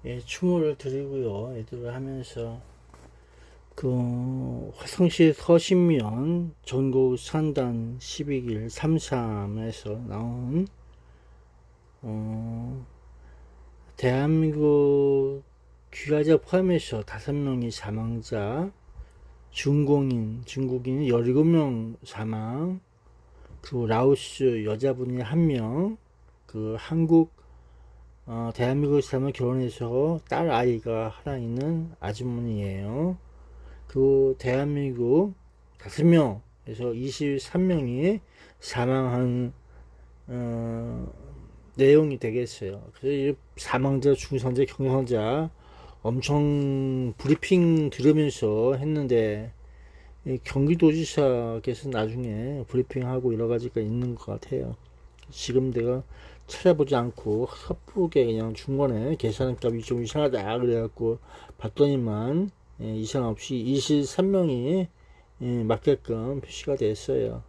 예, 추모를 드리고요. 애들을 하면서 그 화성시 서신면 전국 산단 12길 33에서 나온 어, 대한민국 귀화자 포함해서 5명이 사망자, 중국인 17명 사망, 그리고 라오스 여자분이 1명, 그 한국 대한민국 사람을 결혼해서 딸 아이가 하나 있는 아주머니예요. 그 대한민국 5명에서 23명이 사망한 내용이 되겠어요. 그래서 사망자, 중상자, 경상자 엄청 브리핑 들으면서 했는데 경기도지사께서 나중에 브리핑하고 여러 가지가 있는 것 같아요. 지금 내가 찾아보지 않고 섣부르게 그냥 중간에 계산값이 좀 이상하다 그래갖고 봤더니만 이상 없이 23명이 맞게끔 표시가 됐어요.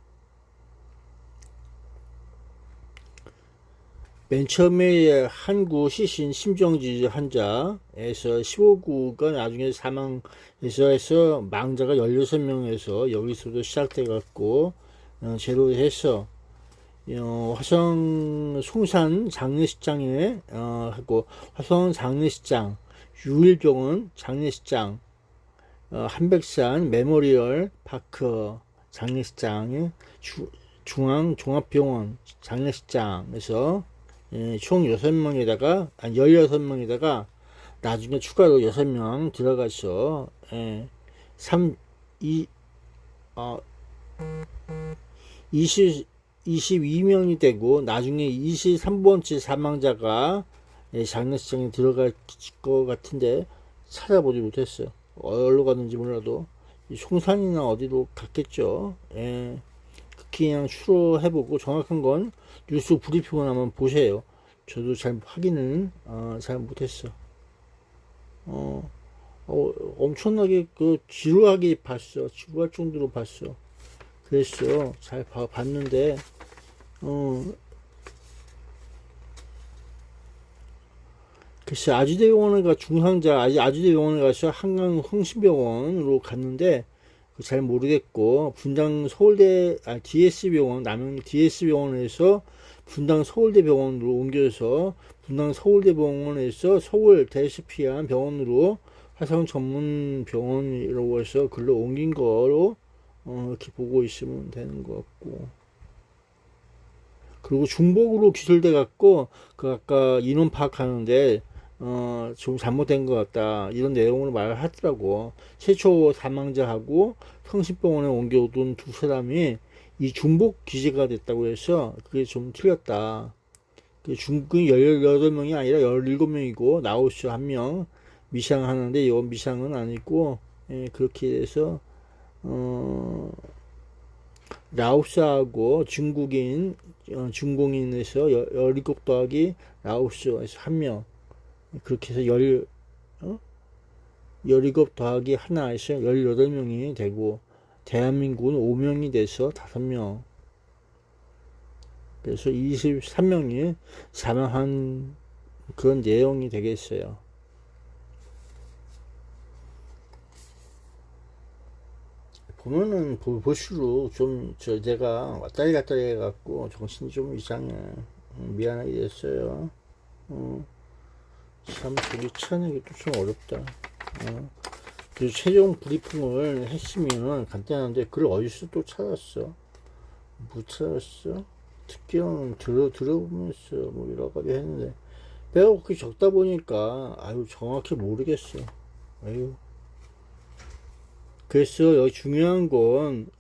맨 처음에 한구 시신 심정지 환자에서 15구가 나중에 사망해서 해서 망자가 16명에서 여기서도 시작돼 갖고 제로 해서 화성 송산 장례식장에 하고 화성 장례식장, 유일병원 장례식장, 한백산 메모리얼 파크 장례식장에 중앙 종합병원 장례식장에서 총 6명에다가 16명에다가 나중에 추가로 6명 들어가서 22명이 되고 나중에 23번째 사망자가 장례식장에 들어갈 것 같은데 찾아보지 못했어요. 어디로 갔는지 몰라도 송산이나 어디로 갔겠죠. 그냥 추로해보고 정확한 건 뉴스 브리핑을 한번 보세요. 저도 잘 확인은 잘 못했어. 엄청나게 지루하게 봤어. 지루할 정도로 봤어. 그랬어. 잘 봤는데 글쎄 아주대병원에 가 중상자 아주대병원에 가서 한강 성심병원으로 갔는데 잘 모르겠고 분당 서울대 DS병원 남영 DS병원에서 분당 서울대병원으로 옮겨서 분당 서울대병원에서 서울 대스피안 병원으로 화성 전문 병원이라고 해서 글로 옮긴 거로 이렇게 보고 있으면 되는 것 같고 그리고 중복으로 기술돼 갖고 그 아까 인원 파악하는데 좀 잘못된 것 같다 이런 내용을 말하더라고. 최초 사망자하고 성심병원에 옮겨둔 두 사람이 이 중복 기재가 됐다고 해서 그게 좀 틀렸다. 그 중국인 18명이 아니라 17명이고 나우스 1명 미상하는데 이건 미상은 아니고 그렇게 해서 라오스하고 중공인에서 17 더하기 라오스에서 1명 그렇게 해서 17 더하기 하나에서 18명이 되고 대한민국은 5명이 돼서 5명 그래서 23명이 사망한 그런 내용이 되겠어요. 보면은 볼수록 좀 내가 왔다리 갔다리 해갖고 정신이 좀 이상해. 미안하게 됐어요. 참 보기 찾는 게 또 좀 어렵다. 그래서 최종 브리핑을 했으면 간단한데 그걸 어디서 또 찾았어? 못 찾았어? 특기는 들어보면서 뭐 여러 가지 했는데 배가 그렇게 적다 보니까 아유 정확히 모르겠어. 아유. 그래서 여기 중요한 건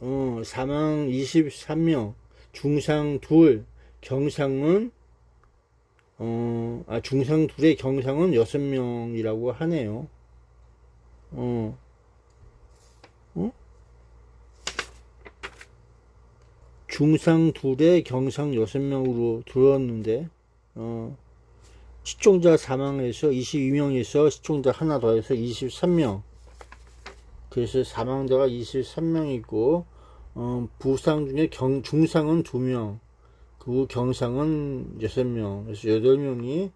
사망 23명, 중상 2, 경상은 중상 2의 경상은 6명이라고 하네요. 중상 2의 경상 6명으로 들었는데 시청자 사망에서 22명에서 시청자 하나 더해서 23명. 그래서 사망자가 23명이고 부상 중에 중상은 2명 그 경상은 6명 그래서 8명이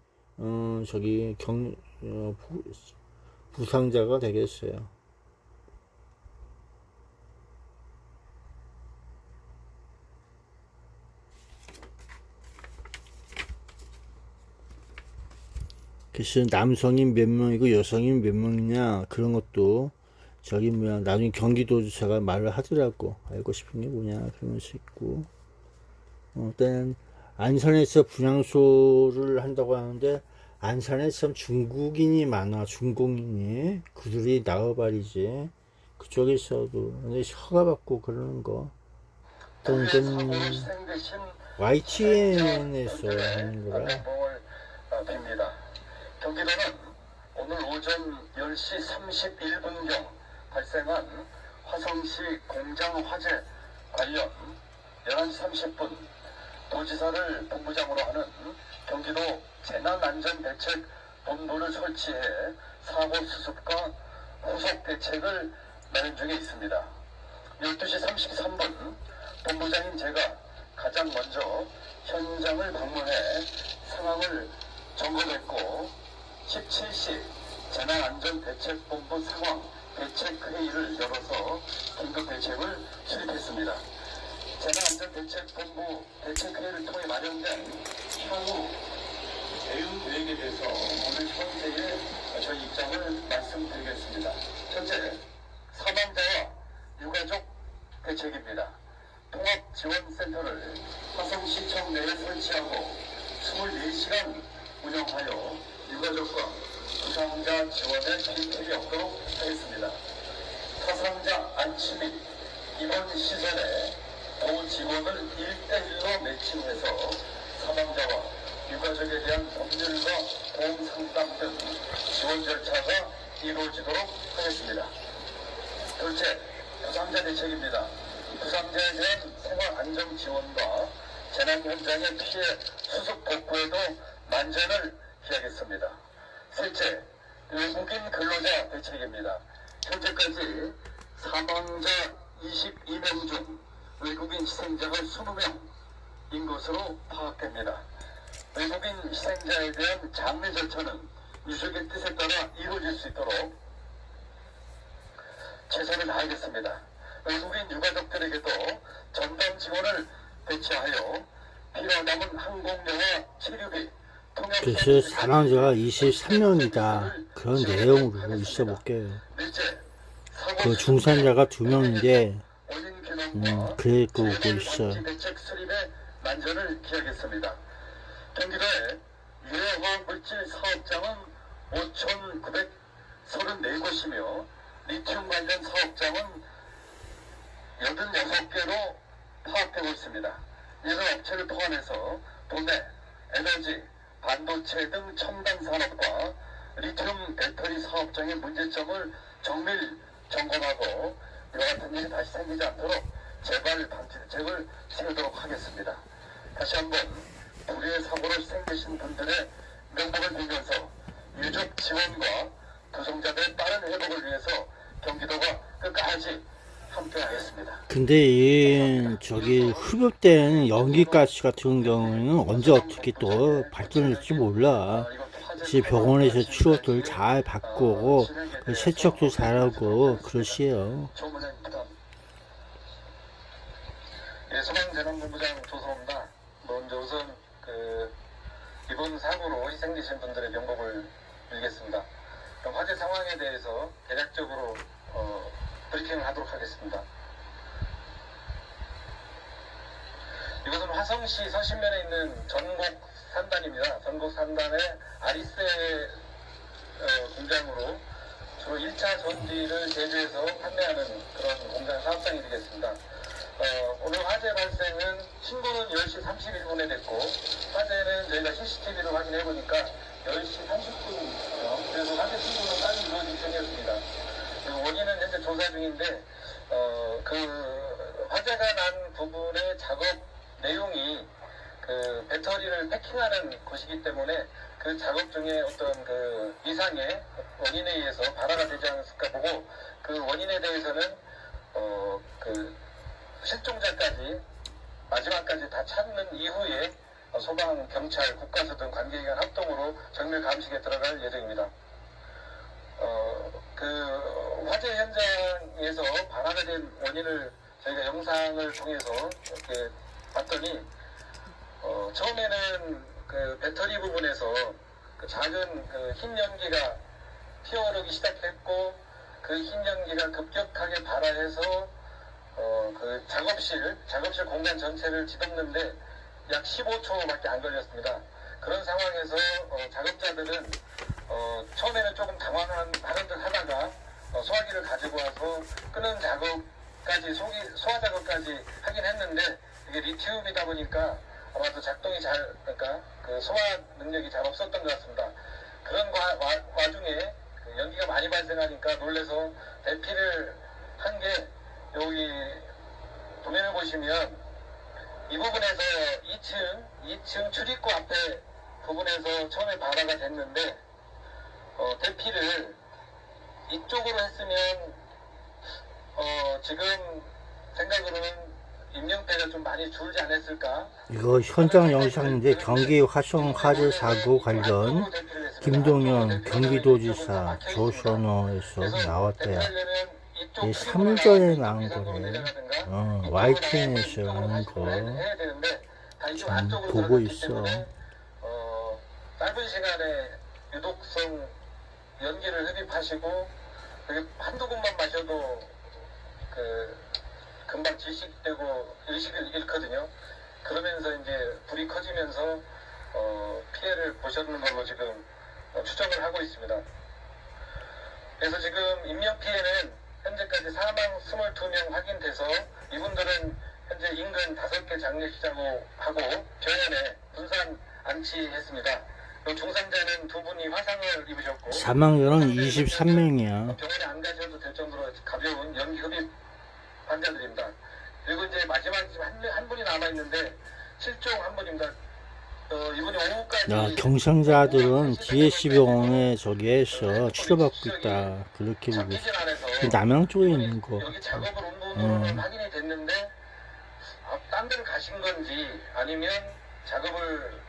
부상자가 되겠어요. 글쎄 남성인 몇 명이고 여성인 몇 명이냐 그런 것도 저기 뭐야 나중에 경기도지사가 말을 하더라고. 알고 싶은 게 뭐냐 그러면서 있고 일단 안산에서 분향소를 한다고 하는데 안산에 참 중국인이 많아. 중공인이 그들이 나와버리지 그쪽에서도 근데 허가받고 그러는 거 일단 이건 YTN에서 하는 거라. 경기도는 오늘 오전 10시 31분경 발생한 화성시 공장 화재 관련 11시 30분 도지사를 본부장으로 하는 경기도 재난안전대책본부를 설치해 사고 수습과 후속 대책을 마련 중에 있습니다. 12시 33분 본부장인 제가 가장 먼저 현장을 방문해 상황을 점검했고 17시 재난안전대책본부 상황 대책회의를 열어서 긴급 대책을 수립했습니다. 재난안전대책본부 대책회의를 통해 마련된 향후 대응 계획에 대해서 오늘 현재의 저희 입장을 말씀드리겠습니다. 첫째, 사망자와 유가족 대책입니다. 통합지원센터를 화성시청 내에 설치하고 24시간 운영하여 유가족과 부상자 지원에 빈틈이 없도록 하겠습니다. 사상자 안치 및 입원 시설에 도 직원을 1대1로 매칭해서 사망자와 유가족에 대한 법률과 보험 상담 등 지원 절차가 이루어지도록 하겠습니다. 둘째, 부상자 대책입니다. 부상자에 대한 생활 안정 지원과 재난 현장의 피해 수습 복구에도 만전을 기하겠습니다. 셋째, 외국인 근로자 대책입니다. 현재까지 사망자 22명 중 외국인 희생자가 20명인 것으로 파악됩니다. 외국인 희생자에 대한 장례 절차는 유족의 뜻에 따라 이루어질 수 있도록 최선을 다하겠습니다. 외국인 유가족들에게도 전담 직원을 배치하여 필요하다면 항공료와 치료비 글쎄 사망자가 23명이다 그런 내용으로 있어 볼게요. 그 중산자가 2명인데 그래고 오고 있어. 대책 수립에 만전을 기하겠습니다. 경기도의 유해화학물질 사업장은 5,934곳이며 리튬 관련 사업장은 86개로 파악되고 있습니다. 이런 업체를 포함해서 도내, 에너지, 반도체 등 첨단 산업과 리튬 배터리 사업장의 문제점을 정밀 점검하고 이와 같은 일이 다시 생기지 않도록 재발 방지 대책을 세우도록 하겠습니다. 다시 한번 불의의 사고로 희생되신 분들의 명복을 빌면서 유족 지원과 부상자들의 빠른 회복을 위해서 경기도가 끝까지 함께하겠습니다. 근데 이 저기 흡입된 연기가스 같은 경우에는 언제 어떻게 또 발전할지 몰라. 이제 병원에서 치료들 잘 받고 세척도 잘하고 그러시에요. 예, 소방재난본부장 조성호입니다. 먼저 우선 이번 사고로 희생되신 분들의 명복을 빌겠습니다. 그럼 화재 상황에 대해서 대략적으로 브리핑을 하도록 하겠습니다. 이것은 화성시 서신면에 있는 전곡 산단입니다. 전곡 산단의 아리세 공장으로 주로 1차 전지를 제조해서 판매하는 그런 공장 사업장이 되겠습니다. 오늘 화재 발생은 신고는 10시 31분에 됐고 화재는 저희가 CCTV로 확인해 보니까 10시 30분이요. 그래서 화재 신고는 빨리 이루어질 셈이었습니다. 원인은 현재 조사 중인데 그 화재가 난 부분의 작업 내용이 그 배터리를 패킹하는 것이기 때문에 그 작업 중에 어떤 그 이상의 원인에 의해서 발화가 되지 않았을까 보고 그 원인에 대해서는 그 실종자까지 마지막까지 다 찾는 이후에 소방, 경찰, 국가서 등 관계기관 합동으로 정밀 감식에 들어갈 예정입니다. 그 화재 현장에서 발화가 된 원인을 저희가 영상을 통해서 이렇게 봤더니 처음에는 그 배터리 부분에서 그 작은 그 흰 연기가 피어오르기 시작했고 그 흰 연기가 급격하게 발화해서 그 작업실 공간 전체를 뒤덮는데 약 15초밖에 안 걸렸습니다. 그런 상황에서 작업자들은 처음에는 조금 당황한 듯 하다가 소화기를 가지고 와서 끄는 작업까지 소화 작업까지 하긴 했는데 이게 리튬이다 보니까 아마도 작동이 그러니까 그 소화 능력이 잘 없었던 것 같습니다. 그런 와중에 그 연기가 많이 발생하니까 놀래서 대피를 한 게 여기 도면을 보시면 이 부분에서 2층 출입구 앞에 부분에서 처음에 발화가 됐는데 대피를 이쪽으로 했으면 지금 생각으로는 인명피해가 좀 많이 줄지 않았을까. 이거 현장 영상인데 경기 화성 화재 사고 관련 김동연 경기도지사 조선호에서 나왔대요. 이 3일 전에 나온 거래. YTN에서 하는 거 좀 보고 있어. 짧은 시간에 유독성 연기를 흡입하시고 한두 군만 마셔도 금방 질식되고 의식을 잃거든요. 그러면서 이제 불이 커지면서 피해를 보셨는 걸로 지금 추정을 하고 있습니다. 그래서 지금 인명피해는 현재까지 사망 22명 확인돼서 이분들은 현재 인근 5개 장례식장하고 병원에 분산 안치했습니다. 중상자는 2분이 화상을 입으셨고 사망자는 23명이야. 병원에 안 가셔도 될 정도로 가벼운 연기 흡입 환자들입니다. 그리고 이제 마지막 한 분이 남아있는데 실종 한 분입니다. 이분이 오후까지 경상자들은 DS병원에 저기에서 치료받고 있다. 그렇게 보고 있어. 남양 쪽에 있는 거. 여기 작업을 온 부분은 확인이 됐는데 딴 데를 가신 건지 아니면 작업을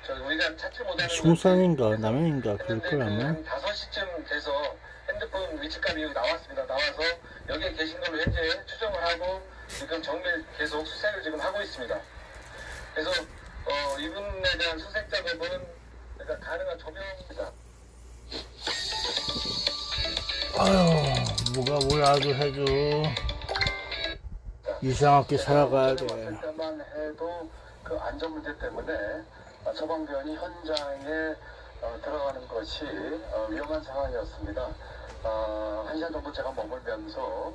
우리가 찾지 못하는 송산인가 남양인가 그럴 걸 아마. 한 5시쯤 돼서 핸드폰 위치값이 여기 나왔습니다. 나와서 여기에 계신 걸로 현재 추정을 하고 지금 정밀 계속 수색을 지금 하고 있습니다. 그래서 이분에 대한 수색 작업은 그러니까 가능한 조명입니다. 아유, 뭐가 뭐라도 해도 이상하게 살아가야 돼. 때만 해도 그 안전 문제 때문에 소방대원이 현장에 들어가는 것이 위험한 상황이었습니다. 1시간 정도 제가 머물면서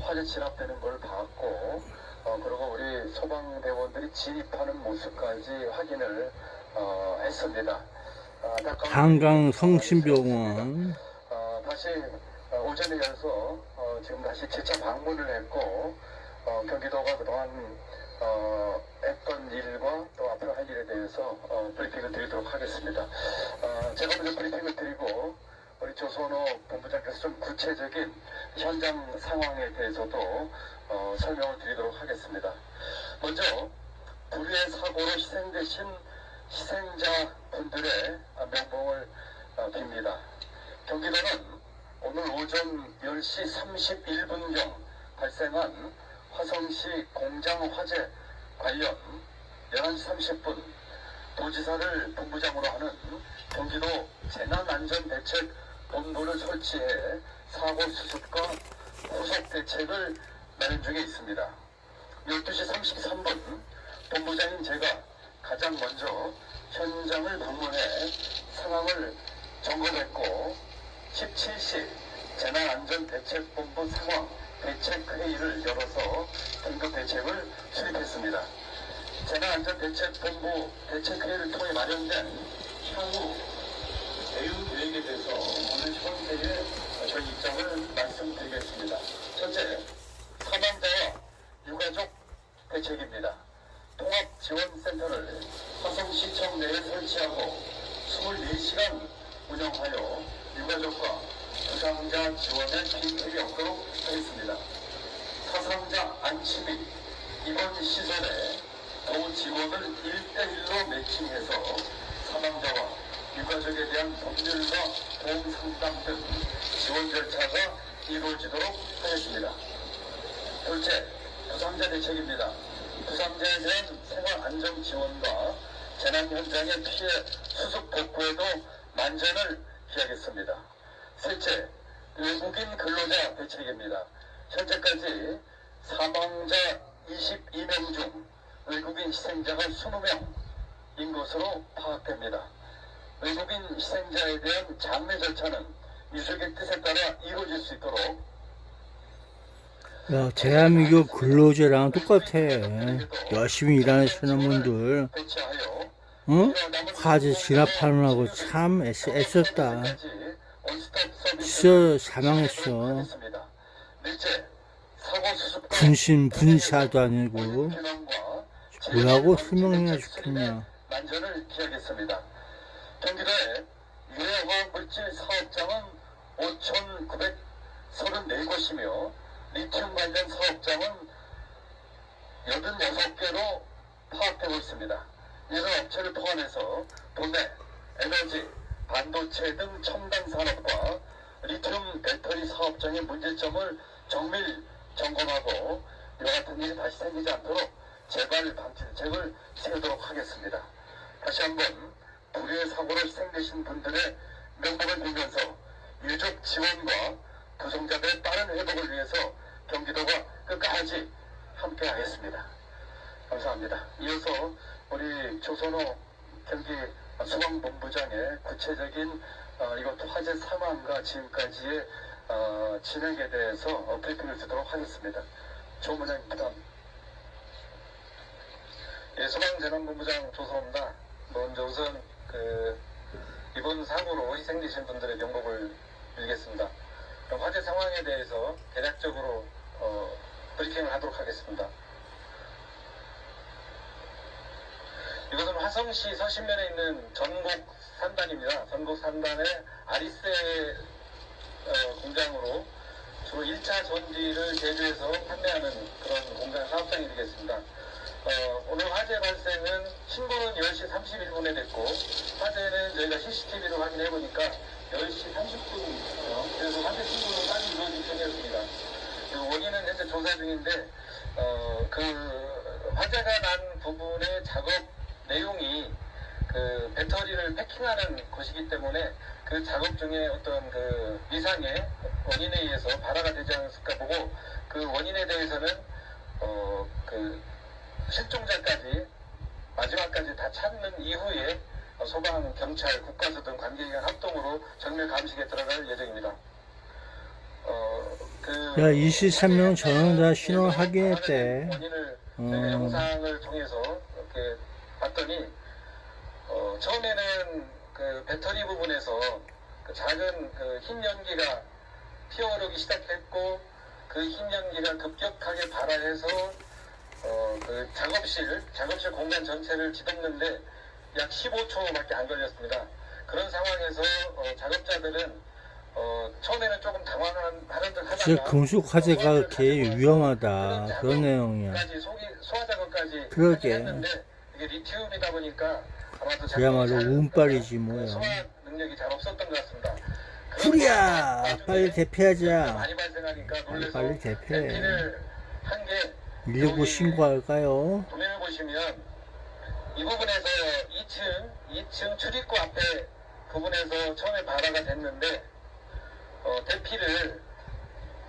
화재 진압되는 걸 봤고 그리고 우리 소방대원들이 진입하는 모습까지 확인을 했습니다. 한강 성심병원 다시 오전에 열어서 지금 다시 재차 방문을 했고 경기도가 그동안 했던 일과 또 앞으로 할 일에 대해서 브리핑을 드리도록 하겠습니다. 제가 먼저 브리핑을 드리고 우리 조선호 본부장께서 좀 구체적인 현장 상황에 대해서도 설명을 드리도록 하겠습니다. 먼저 불의의 사고로 희생되신 희생자분들의 명복을 빕니다. 경기도는 오늘 오전 10시 31분경 발생한 화성시 공장 화재 관련 11시 30분 도지사를 본부장으로 하는 경기도 재난안전대책본부를 설치해 사고 수습과 후속 대책을 마련 중에 있습니다. 12시 33분 본부장인 제가 가장 먼저 현장을 방문해 상황을 점검했고 17시 재난안전대책본부 상황 대책회의를 열어서 긴급 대책을 수립했습니다. 재난안전대책본부 대책회의를 통해 마련된 향후 대응 계획에 대해서 오늘 현재의 저희 입장을 말씀드리겠습니다. 첫째, 사망자와 유가족 대책입니다. 통합지원센터를 화성시청 내에 설치하고 24시간 운영하여 유가족과 부상자 지원에 빈틈이 없도록 하겠습니다. 사상자 안치 및 입원 시설에 도 직원을 1:1로 매칭해서 사망자와 유가족에 대한 법률과 보험 상담 등 지원 절차가 이루어지도록 하겠습니다. 둘째, 부상자 대책입니다. 부상자에 대한 생활 안정 지원과 재난 현장의 피해 수습 복구에도 만전을 기하겠습니다. 셋째, 외국인 근로자 대책입니다. 현재까지 사망자 22명 중 외국인 희생자가 20명인 것으로 파악됩니다. 외국인 희생자에 대한 장례 절차는 유족의 뜻에 따라 이루어질 수 있도록 야, 대한민국 근로제랑 똑같아. 열심히 일하시는 분들, 배치하여 응? 화재 진압하느라고 참 애썼다. 진짜 사망했어. 넷째, 사고 수습과 분신 분사도 아니고 피난과 뭐라고 설명해야 좋겠냐. 만전을 기하겠습니다. 경기도의 유해화학 물질 사업장은 5,934곳이며 리튬 관련 사업장은 86개로 파악되고 있습니다. 이런 업체를 포함해서 도매, 에너지, 반도체 등 첨단 산업과 리튬 배터리 사업장의 문제점을 정밀 점검하고 이와 같은 일이 다시 생기지 않도록 재발 방지 대책을 세우도록 하겠습니다. 다시 한번 불의의 사고로 희생되신 분들의 명복을 빌면서 유족 지원과 부상자들의 빠른 회복을 위해서 경기도가 끝까지 함께하겠습니다. 감사합니다. 이어서 우리 조선호 경기 소방본부장의 구체적인 이것 화재 상황과 지금까지의 진행에 대해서 브리핑을 드리도록 하겠습니다. 조문장입니다. 예, 소방재난본부장 조선호입니다. 먼저 우선 이번 사고로 희생되신 분들의 명복을 빌겠습니다. 그럼 화재 상황에 대해서 대략적으로 브리핑을 하도록 하겠습니다. 이것은 화성시 서신면에 있는 전곡 산단입니다. 전곡 산단의 아리세 공장으로 주로 1차 전지를 제조해서 판매하는 그런 공장 사업장이 되겠습니다. 오늘 화재 발생은 신고는 10시 31분에 됐고 화재는 저희가 CCTV로 확인해 보니까 10시 30분이에요. 그래서 화재 신고는 빨리 이루어진 편이었습니다. 원인은 현재 조사 중인데 그 화재가 난 부분의 작업 내용이 그 배터리를 패킹하는 것이기 때문에 그 작업 중에 어떤 그 이상의 원인에 의해서 발화가 되지 않았을까 보고 그 원인에 대해서는 그 실종자까지 마지막까지 다 찾는 이후에 소방, 경찰, 국가수 등 관계기관 합동으로 정밀 감식에 들어갈 예정입니다. 야, 23명 전원 다 신원 확인했대. 원인을 제가 영상을 통해서 이렇게 봤더니 처음에는 그 배터리 부분에서 그 작은 그 흰 연기가 피어오르기 시작했고 그 흰 연기가 급격하게 발화해서 그 작업실 공간 전체를 뒤덮는데 약 15초밖에 안 걸렸습니다. 그런 상황에서 작업자들은 처음에는 조금 당황하는 듯 하다가 진짜 금속 화재가 그렇게 위험하다. 그런 내용이야. 소화 작업까지 그러게. 했는데 이게 리튬이다 보니까 아마도 그야말로 운빨이지 뭐야. 소화 능력이 잘 없었던 것 같습니다. 풀이야! 빨리 대피하자. 많이 발생하니까 놀라서 빨리 대피해. 대피를 한게 119 신고할까요? 도면을 보시면 이 부분에서 2층 출입구 앞에 부분에서 처음에 발화가 됐는데 대피를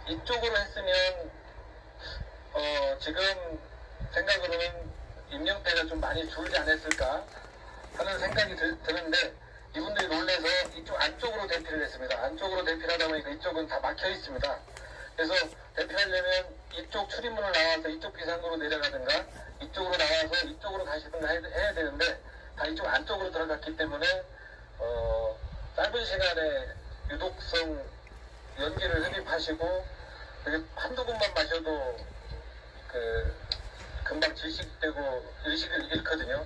이쪽으로 했으면 지금 생각으로는 인명피해가 좀 많이 줄지 않았을까 하는 생각이 드는데 이분들이 놀래서 이쪽 안쪽으로 대피를 했습니다. 안쪽으로 대피를 하다 보니까 이쪽은 다 막혀 있습니다. 그래서 대피하려면 이쪽 출입문을 나와서 이쪽 비상구로 내려가든가 이쪽으로 나와서 이쪽으로 가시든가 해야 되는데 다 이쪽 안쪽으로 들어갔기 때문에 짧은 시간에 유독성 연기를 흡입하시고 한두 군만 마셔도 금방 질식되고 의식을 잃거든요.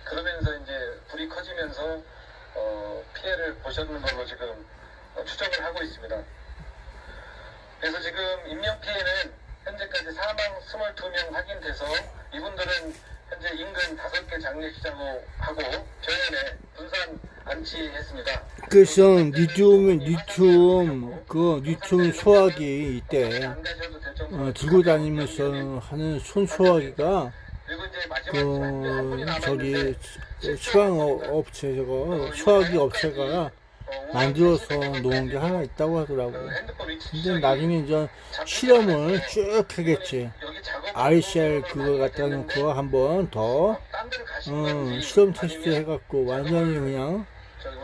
그러면서 이제 불이 커지면서 피해를 보셨는 걸로 지금 추정을 하고 있습니다. 그래서 지금 인명피해는 현재까지 사망 22명 확인돼서 이분들은 현재 인근 5개 장례식장하고 병원에 분산 안치했습니다. 그래서 리튬 소화기 이때 안 가셔도 될 정도로 들고 다니면서 하는 손 소화기가 그리고 이제 마지막 한 분이 저기 남았는데 소화업체 소화기 업체가 만들어서 놓은 게 하나 있다고 하더라고. 핸드폰 위치 근데 나중에 이제 실험을 쭉 하겠지. 여기 작업 RCR 그거 갖다 놓고 한번 더 딴 데를 가신 건지 실험 테스트 해갖고 완전히 그냥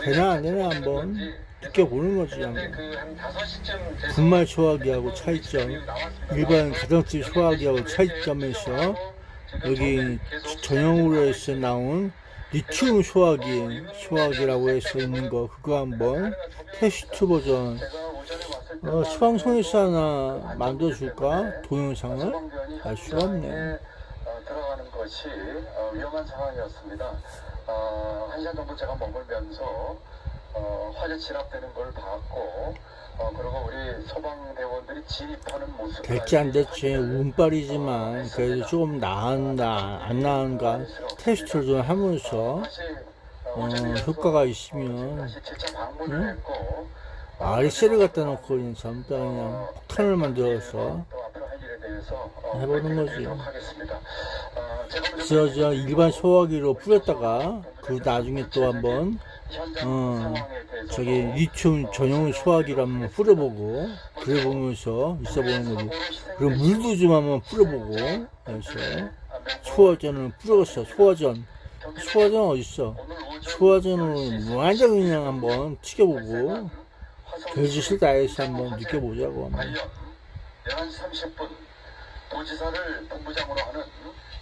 되나 안 되나 한번 느껴보는 거지. 근데 한번. 그한 5시쯤 돼서 분말 소화기하고 차이점, 일반 가정집 소화기하고 차이점에서 여기 전용으로 해서 나온 리튬 소화기라고 해서 있는 거 그거 한번 테스트 버전 수방송에서 하나 만들어줄까? 동영상을? 알 수가 없네. 들어가는 것이 위험한 상황이었습니다. 1시간 정도 제가 머물면서 화재 진압되는 걸 봤고 그리고 우리 소방대원들이 진입하는 모습 될지 안 될지 운빨이지만 그래도 조금 나은가 안 나은가 테스트를 좀 하면서 효과가 있으면 다시 재차 방문을 했고 RC를 갖다 놓고 그냥 전부 다 그냥 폭탄을 만들어서 또 앞으로 할 일에 대해서 해보는 거지. 드리도록 하겠습니다. 제가 먼저 저 일반 소화기로 뿌렸다가 그 나중에 또 한번 현장 상황에 대해서 저기 리튬 전용 소화기를 한번 뿌려보고 그래 보면서 있어보는 거지. 그리고 물도 좀 한번 뿌려보고 그래서 소화전을 뿌렸어. 소화전 어딨어? 소화전을 완전 그냥 한번 튀겨보고 별짓을 다 해서 한번 느껴보자고 한번. 관련 11시 30분 도지사를 본부장으로 하는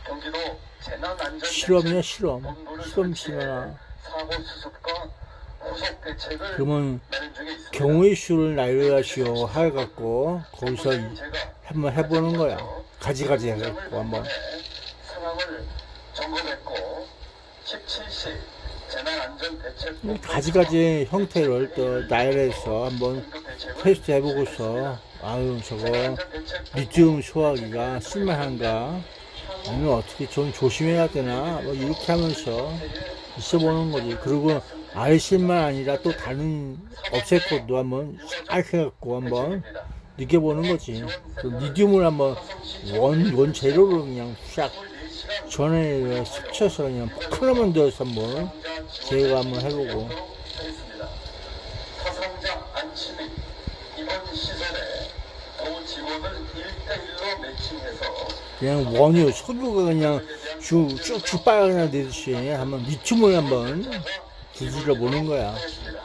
경기도 재난안전대책 실험이야 실험. 본부를 실험 설치해 실험아. 사고 수습과 후속 대책을 그러면 마련 중에 있습니다. 경우의 수를 날려가시오 해갖고 거기서 제가 한번 해보는 거야. 가지가지 해갖고 한번. 상황을 점검했고 17시 재난안전대책 가지가지 형태를 또 나열해서 한번 테스트 해보고서 아유 저거 리튬 소화기가 쓸만한가 아니면 어떻게 좀 조심해야 되나 뭐 이렇게 하면서 있어보는 거지. 그리고 RC만 아니라 또 다른 업체 것도 한번 싹 해갖고 한번 느껴보는 거지. 그 리튬을 한번 원재료로 그냥 싹 전에 스쳐서 그냥 폭탄을 만들어서 한번 제가 한번 해보고. 하겠습니다. 사상자 안치 및 이번 시설에 도 직원을 1대1로 매칭해서 그냥 원유 석유가 그냥 쭉쭉 빨아내듯이 한번 리튬을 한번 뒤질러 보는 거야. 하겠습니다.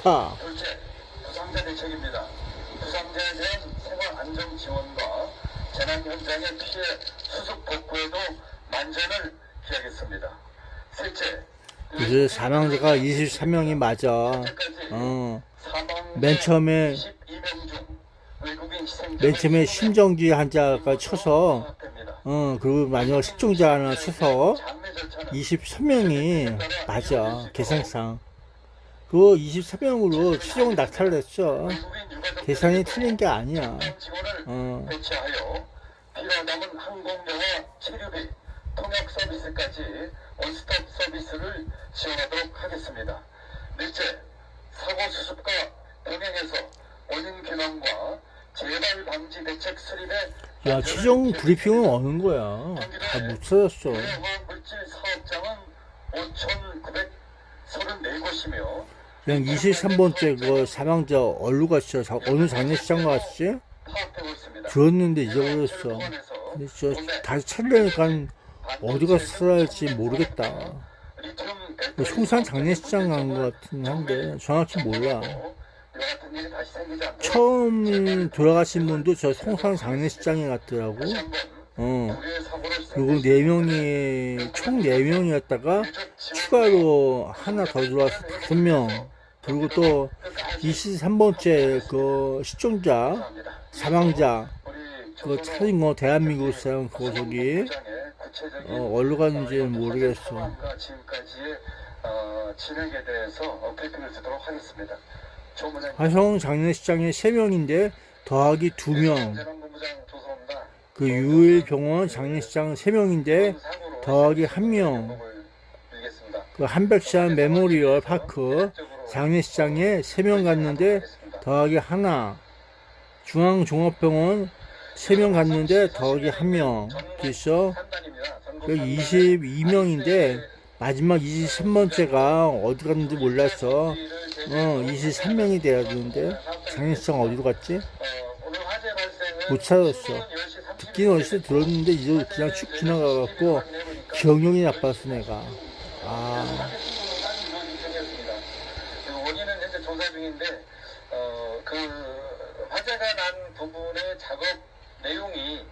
하. 둘째, 부상자 대책입니다. 부상자에 대한 생활 안정 지원과 재난 현장의 피해 수습 복구에도 만전을 기하겠습니다. 셋째, 그래서 사망자가 23명이 맞아. 맨 처음에 22명 중 외국인 희생자가 맨 처음에 심정지 환자가 쳐서 파악됩니다. 그리고 마지막 실종자 하나 쳐서 장례 절차는 23명이 맞아 계산상. 그 23명으로 최종 낙찰됐어. 외국인 유가족 계산이 틀린 게 아니야. 직원을 배치하여 필요하다면 항공료와 치료비, 통역 서비스까지 원스톱 서비스를 지원하도록 하겠습니다. 넷째, 사고 수습과 병행해서 원인 규명과 재발 방지 대책 수립에 야 최종 브리핑은 오는 거야. 다 못 찾았어. 화학 물질 사업장은 5,934곳이며 그냥 23번째 그 사망자 어디로 갔어? 어느 장례식장 갔지? 파악되고 있습니다. 들었는데 잊어버렸어. 근데 저 다시 찾으려니까 어디 가서 살아야지 모르겠다. 그 송산 장례식장 간 것 같긴 한데 정확히 몰라. 처음 돌아가신 분도 저 송산 장례식장에 갔더라고. 그리고 총 4명이었다가 추가로 하나 더 들어와서 5명. 그리고 또 23번째 그 실종자, 사망자, 그 찾은 거 대한민국 사람 그거 저기 어디로 갔는지는 모르겠어. 지금까지의 진행에 대해서 브리핑을 드리도록 하겠습니다. 화성 장례식장에 3명인데 더하기 2명. 그 유일병원 장례식장 3명인데 더하기 1명. 그 한백산 메모리얼 파크 장례식장에 3명 갔는데 더하기 하나, 중앙종합병원 3명 갔는데 더하기 1명, 그래서 22명인데 마지막 23번째가 어디 갔는지 몰라서 23명이 돼야 되는데 장례식장 어디로 갔지? 못 찾았어. 듣긴 어디서 들었는데 이제 그냥 쭉 지나가갖고 기억력이 나빴어 내가. 원인은 현재 조사 중인데 그 화재가 난 부분의 작업 내용이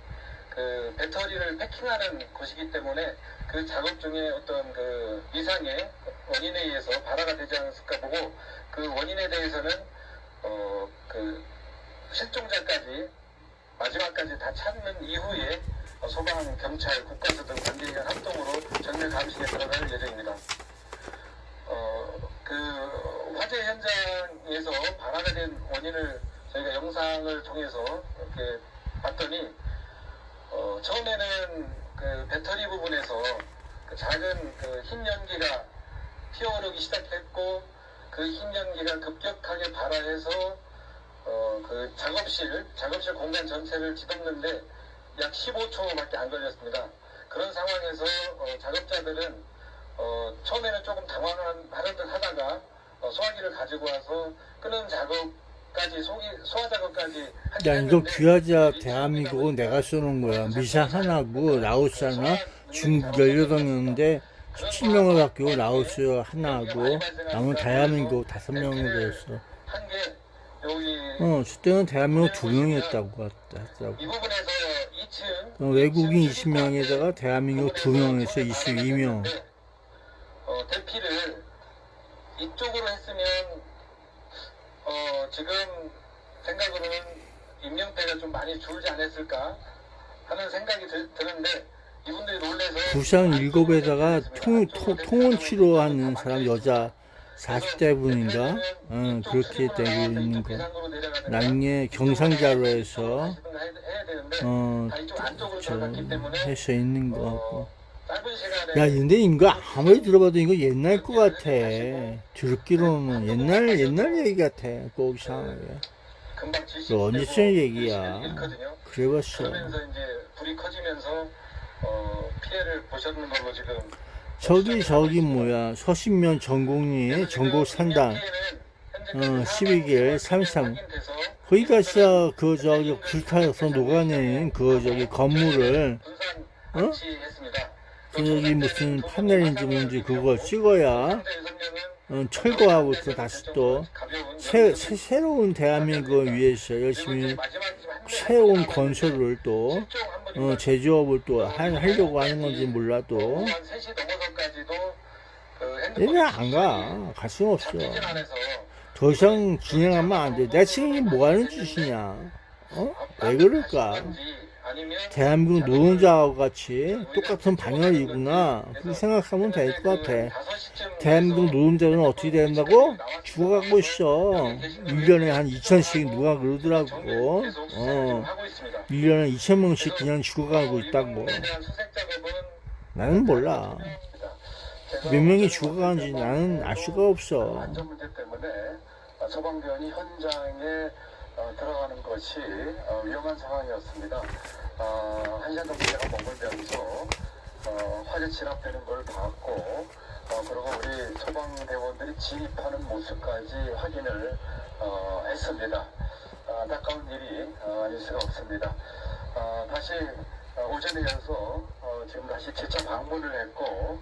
그 배터리를 패킹하는 것이기 때문에 그 작업 중에 어떤 그 이상의 원인에 의해서 발화가 되지 않았을까 보고, 그 원인에 대해서는 그 실종자까지 마지막까지 다 찾는 이후에 소방, 경찰, 국가수 등 관계기관 합동으로 정밀 감식에 들어갈 예정입니다. 그 화재 현장에서 발화가 된 원인을 저희가 영상을 통해서 이렇게 봤더니 처음에는 그 배터리 부분에서 그 작은 그 흰 연기가 피어오르기 시작했고, 그 흰 연기가 급격하게 발화해서 그 작업실 공간 전체를 뒤덮는데 약 15초밖에 안 걸렸습니다. 그런 상황에서 작업자들은 처음에는 조금 당황하는 듯 하다가 소화기를 가지고 와서 끄는 작업까지, 소화 작업까지 야, 이거 귀하자 대한민국은 내가 써놓은 거야. 미사 하나고 라오스 하나, 중국 18명이었는데 17명을 바뀌고 라오스 하나하고 남은 대한민국 5명으로 됐어. 한게 여기 그때는 대한민국 2명이었다고 하더라고. 이 부분에서 2층 외국인 20명에다가 대한민국 2명에서 22명. 대피를 이쪽으로 했으면 지금 생각으로는 인명대가 좀 많이 줄지 않았을까 하는 생각이 드는데, 이분들이 놀래서 부상 7에다가 통원 치료하는 사람 여자 40대 분인가? 그렇게 되고 있는 거. 나중에 경상자로에서 해서 있는 거 같고. 야, 근데 이거 아무리 들어봐도 이거 옛날 거 같아. 듣기로는 옛날 얘기 같아. 꼭 이상하게. 그 언제쯤 얘기야. 그래봤어. 그러면서 이제 불이 커지면서 피해를 보셨는 걸로 지금. 저기 뭐야, 서신면 전공리 전국 산당 12길 33 거기 가서 그 저기 불타서 녹아내는 그 저기 건물을 저기 무슨 파넬인지 뭔지 그걸 찍어야 철거하고 또 다시 또 새로운 대한민국을 위해서 열심히 새로운 건설을 또 제조업을 또 하려고 하는 건지 몰라도 얘는 안 가. 갈 수는 없어. 더 이상 진행하면 안 돼. 내가 지금 이게 뭐 하는 짓이냐? 왜 그럴까? 대한민국 노동자와 같이 똑같은 반열이구나. 그렇게 생각하면 될 것 같아. 대한민국 노동자는 어떻게 된다고? 죽어가고 있어. 1년에 한 2,000씩 누가 그러더라고. 1년에 2,000명씩 그냥 죽어가고 있다고. 나는 몰라. 몇 명이 죽어가는지 나는 알 수가 없어. 안전 문제 때문에 소방대원이 현장에 들어가는 것이 위험한 상황이었습니다. 1시간 정도 제가 머물면서 화재 진압되는 걸 봤고, 그리고 우리 소방대원들이 진입하는 모습까지 확인을 했습니다. 안타까운 일이 아닐 수가 없습니다. 다시 오전에 이어서 지금 다시 재차 방문을 했고,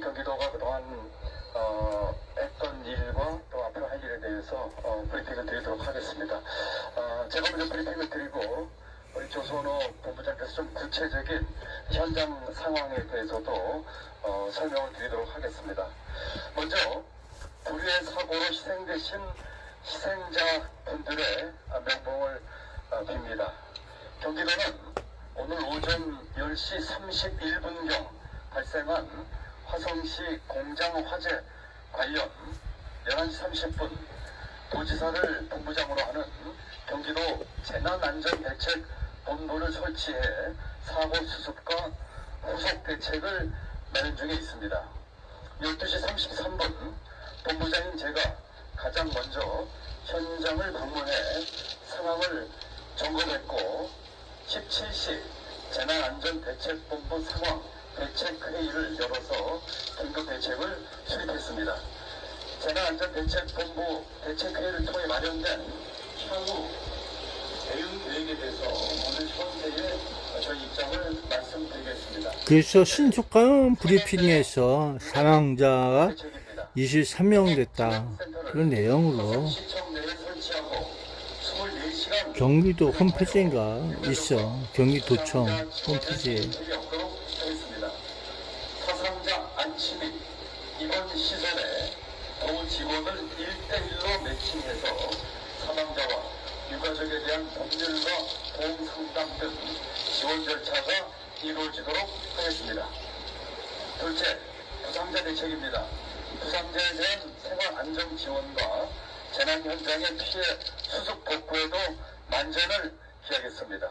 경기도가 그동안 했던 일과 또 앞으로 할 일에 대해서 브리핑을 드리도록 하겠습니다. 제가 먼저 브리핑을 드리고 우리 조선호 본부장께서 좀 구체적인 현장 상황에 대해서도 설명을 드리도록 하겠습니다. 먼저 불의의 사고로 희생되신 희생자분들의 명복을 빕니다. 경기도는 오늘 오전 10시 31분경 발생한 화성시 공장 화재 관련 11시 30분 도지사를 본부장으로 하는 경기도 재난안전대책본부를 설치해 사고 수습과 후속 대책을 마련 중에 있습니다. 12시 33분 본부장인 제가 가장 먼저 현장을 방문해 상황을 점검했고 17시 재난안전대책본부 상황 대책회의를 열어서 긴급 대책을 수립했습니다. 재난안전대책본부 대책회의를 통해 마련된 향후 대응 계획에 대해서 오늘 현재의 저희 입장을 말씀드리겠습니다. 그래서 신속한 브리핑에서 사망자가 대책입니다. 23명 됐다. 그런 내용으로 시청 내에 설치하고 24시간 경기도 홈페이지인가 있어. 경기도청 홈페이지에. 사상자 안치 및 입원 시설에 도 직원을 1대1로 매칭해서 사망자와 유가족에 대한 법률과 보험 상담 등 지원 절차가 이루어지도록 하겠습니다. 둘째, 부상자 대책입니다. 부상자에 대한 생활 안정 지원과 재난 현장의 피해 수습 복구에도 만전을 기하겠습니다.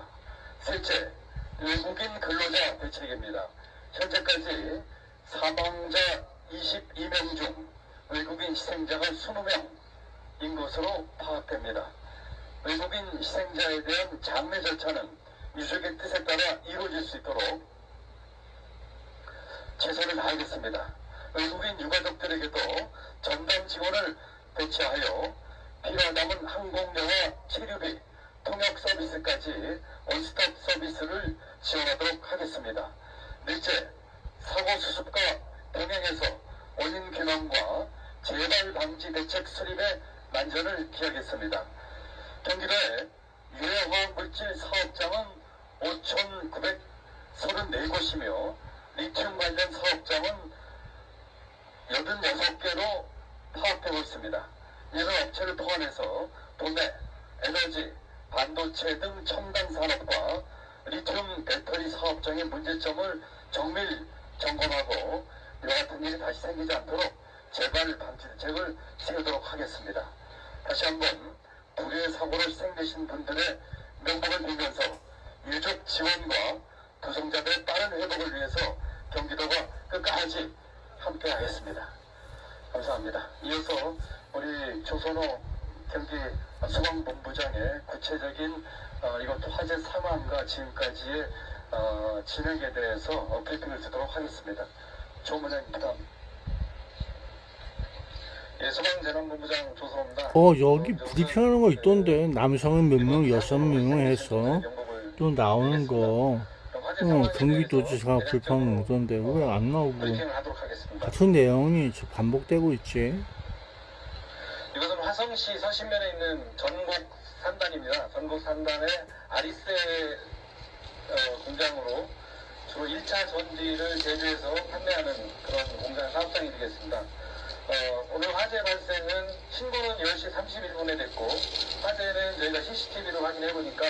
셋째, 외국인 근로자 대책입니다. 현재까지 사망자 22명 중 외국인 희생자가 20명인 것으로 파악됩니다. 외국인 희생자에 대한 장례 절차는 유족의 뜻에 따라 이루어질 수 있도록 최선을 다하겠습니다. 외국인 유가족들에게도 전담 직원을 배치하여 필요하다면 항공료와 치료비, 통역 서비스까지 원스톱 서비스를 지원하도록 하겠습니다. 넷째, 사고 수습과 병행해서 원인 규명과 재발 방지 대책 수립에 만전을 기하겠습니다. 경기도의 유해화학 물질 사업장은 5,934곳이며 리튬 관련 사업장은 86개로 파악되고 있습니다. 이런 업체를 포함해서 도매, 에너지, 반도체 등 첨단 산업과 리튬 배터리 사업장의 문제점을 정밀 점검하고 이와 같은 일이 다시 생기지 않도록 재발 방지 대책을 세우도록 하겠습니다. 다시 한번 불의의 사고로 희생되신 분들의 명복을 빌면서 유족 지원과 부상자들의 빠른 회복을 위해서 경기도가 끝까지 함께하겠습니다. 감사합니다. 이어서 우리 조선호 경기 소방본부장의 구체적인 이것도 화재 상황과 지금까지의 진행에 대해서 브리핑을 듣도록 하겠습니다. 조문현입니다. 예, 소방재난본부장 조선호입니다. 여기 브리핑하는 거 있던데. 남성은 몇 명, 6명 해서 또 나오는 거. 경기도지사가 불평 오던데 왜 안 나오고 브리핑을 하도록 하겠습니다. 같은 내용이 반복되고 있지. 이것은 화성시 서신면에 있는 전곡 산단입니다. 전곡 산단의 아리세 공장으로 주로 1차 전지를 제조해서 판매하는 그런 공장 사업장이 되겠습니다. 오늘 화재 발생은 신고는 10시 31분에 됐고 화재는 저희가 CCTV로 확인해 보니까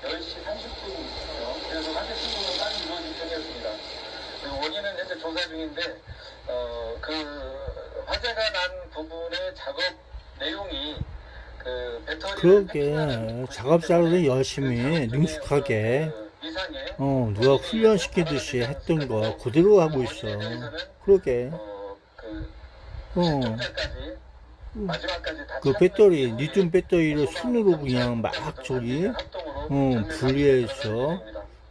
10시 30분이에요. 그래서 화재 신고는 빨리 이루어질 편이었습니다. 그리고 원인은 현재 조사 중인데 그 화재가 난 부분의 작업 내용이 그 배터리 그러게 작업자들은 열심히 능숙하게 누가 훈련시키듯이 했던 거 그대로 하고 있어. 그러게 그 배터리 리튬 배터리를 손으로 그냥 막 저기 분리해서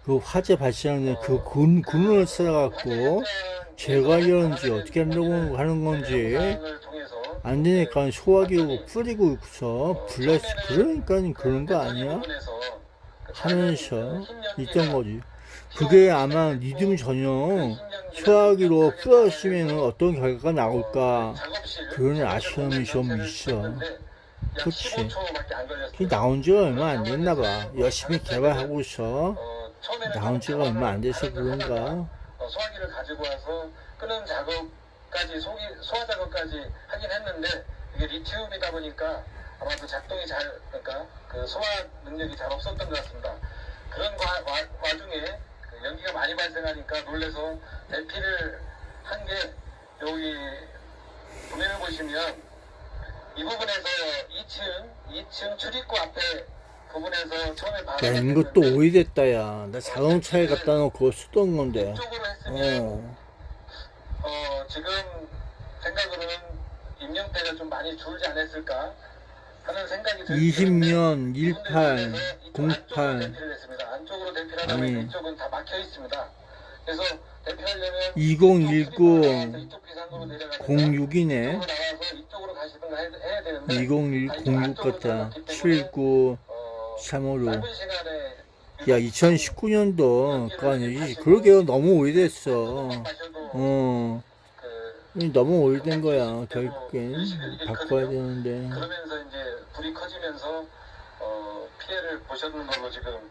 그 화재 발생하는 그 근원을 찾아갖고 제거하려는지 어떻게 하려고 하는 건지 안 되니까 소화기로 뿌리고 있어 불렸어. 그러니까 그런 거 아니야? 하면서 있던 거지. 그게 아마 리튬 전용 소화기로 뿌렸으면 어떤 결과가 나올까 그런 아쉬움이 좀 있어. 그치. 그게 나온 지가 얼마 안 됐나 봐. 열심히 개발하고 있어. 나온 지가 얼마 안 돼서 그런가. 소화기를 가지고 와서 끄는 작업까지 소화 작업까지 하긴 했는데 이게 리튬이다 보니까 아마도 작동이 그러니까 그 소화 능력이 잘 없었던 것 같습니다. 그런 와중에 그 연기가 많이 발생하니까 놀래서 대피를 한 게 여기 도면을 보시면 이 부분에서 2층 출입구 앞에 부분에서 처음에 야, 이것도 오래됐다, 야. 나 자동차에 갖다 놓고 쓰던 건데. 이쪽으로 했으면 지금 생각으로는 임명대가 좀 많이 줄지 않았을까 하는 생각이 들어요. 20년 18, 08, 대피를 했습니다. 안쪽으로 대피를 하다 아니. 보니 이쪽은 다 막혀 있습니다. 그래서 대피하려면 2019 이쪽 비상구로 내려가서 06이네. 이쪽으로 나와서 이쪽으로 가시든가 해야 되는데 2010 06 같다. 79 356. 짧은 시간에 야, 2019년도 거 아니지? 그러게요. 너무 오래됐어. 어. 그 너무 오래된 거야. 결국엔 바꿔야 되는데. 그러면서 이제 불이 커지면서 피해를 보셨는 걸로 지금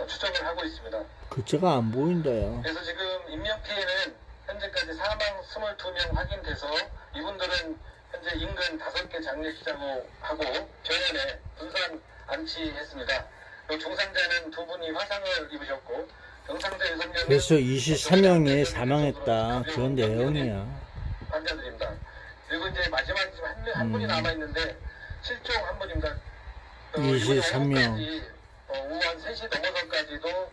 추정을 하고 있습니다. 글자가 안 보인다요. 그래서 지금 인명 피해는 현재까지 사망 22명 확인돼서 이분들은 현재 인근 5개 장례식장하고 병원에 분산 안치했습니다. 그리고 중상자는 2분이 화상을 입으셨고 경상자 여성녀는 그래서 23명이 사망했다. 그런 내용이야. 환자들입니다. 그리고 이제 마지막 지금 한 분이 남아 있는데 실종 한 분입니다. 23명. 오후 한 3시 넘어서까지도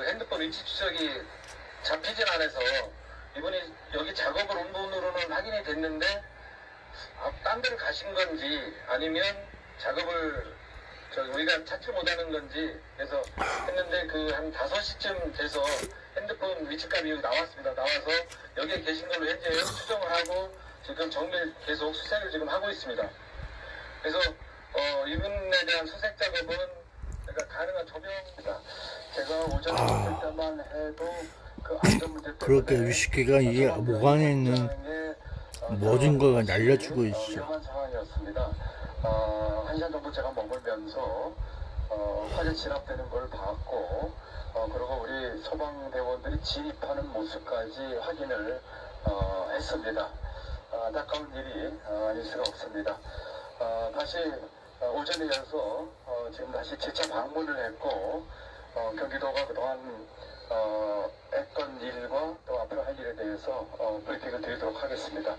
핸드폰 위치 추적이 잡히진 않아서 이분이 여기 작업을 온 분으로는 확인이 됐는데 딴 데를 가신 건지 아니면 작업을 우리가 찾지 못하는 건지 그래서 했는데 그 한 5시쯤 돼서 핸드폰 위치값이 여기 나왔습니다. 나와서 여기에 계신 걸로 현재 추정을 하고 지금 정밀 계속 수색을 지금 하고 있습니다. 그래서 이분에 대한 수색 작업은 그러니까 가능한 조명입니다. 제가 오전에 봤을 때만 해도 그 안전 문제 때문에 그렇게 유식회가 이게 목 안에 있는 모든 거가 날려주고 있어. 위험한 상황이었습니다. 1시간 정도 제가 머물면서 화재 진압되는 걸 봤고 그리고 우리 소방대원들이 진입하는 모습까지 확인을 했습니다. 안타까운 일이 아닐 수가 없습니다. 다시 오전에 이어서 지금 다시 재차 방문을 했고 경기도가 그동안 했던 일과 또 앞으로 할 일에 대해서 브리핑을 드리도록 하겠습니다.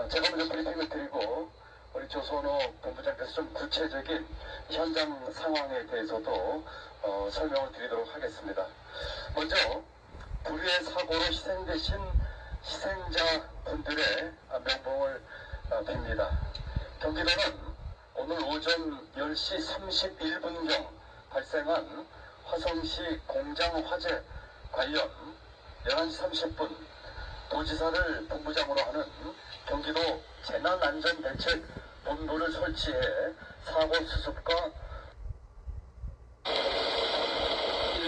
제가 먼저 브리핑을 드리고 우리 조선호 본부장께서 좀 구체적인 현장 상황에 대해서도 설명을 드리도록 하겠습니다. 먼저 불의의 사고로 희생되신 희생자분들의 명복을 빕니다. 경기도는 오늘 오전 10시 31분경 발생한 화성시 공장 화재 관련 11시 30분 도지사를 본부장으로 하는 경기도 재난안전대책본부를 설치해 사고 수습과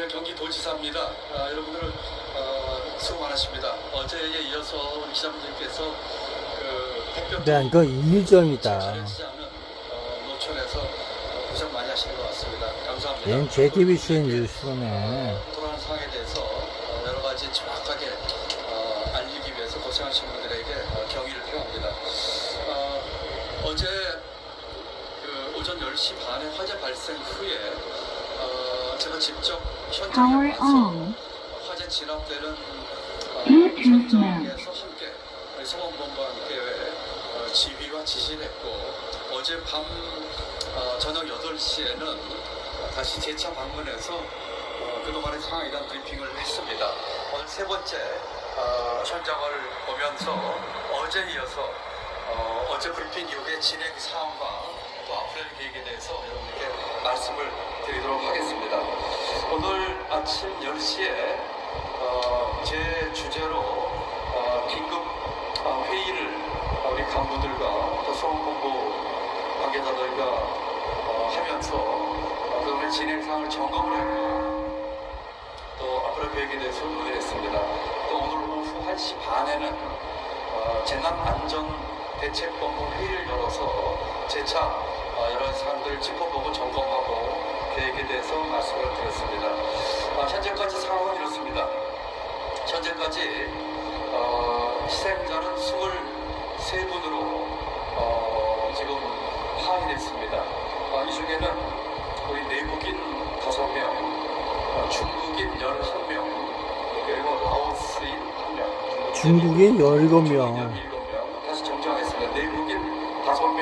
경기도지사입니다. 여러분들 수고 많으십니다. 어제에 이어서 우리 기자분들께서 네, 이거 일전이다. 노천에서 고생 많이 하시는 것 같습니다. 감사합니다. 얘는 JTBC 뉴스네. 돌아가는 상황에 대해서 여러 가지 정확하게 알리기 위해서 고생하신 분들에게 경의를 표합니다. 어제 오전 10시 반에 화재 발생 후에 제가 직접 현장에 가서 화재 진압되는 현장에서 함께 소방본부와 함께 지휘와 지시를 했고 어젯밤 저녁 8시에는 다시 재차 방문해서 그동안의 상황에 대한 브리핑을 했습니다. 오늘 세 번째 현장을 보면서 어제 이어서 어제 브리핑 이후의 진행 상황과 또 앞으로의 계획에 대해서 여러분께 말씀을 드리도록 하겠습니다. 오늘 아침 10시에 제 주제로 긴급 회의를 우리 간부들과 또 소방본부 관계자들과 하면서 그동안의 진행 상황을 점검을 했고 또 앞으로 계획에 대해서 논의를 했습니다. 또 오늘 오후 1시 반에는 재난안전대책본부 회의를 열어서 재차 여러 사항들을 짚어보고 점검하고 계획에 대해서 말씀을 드렸습니다. 현재까지 상황은 이렇습니다. 현재까지 희생자는 23분으로 지금 파악이 됐습니다. 이 중에는 우리 내국인 5명, 중국인 11명, 그리고 라오스인 1명. 중국인 17명. 다시 정정하겠습니다. 내국인 5명,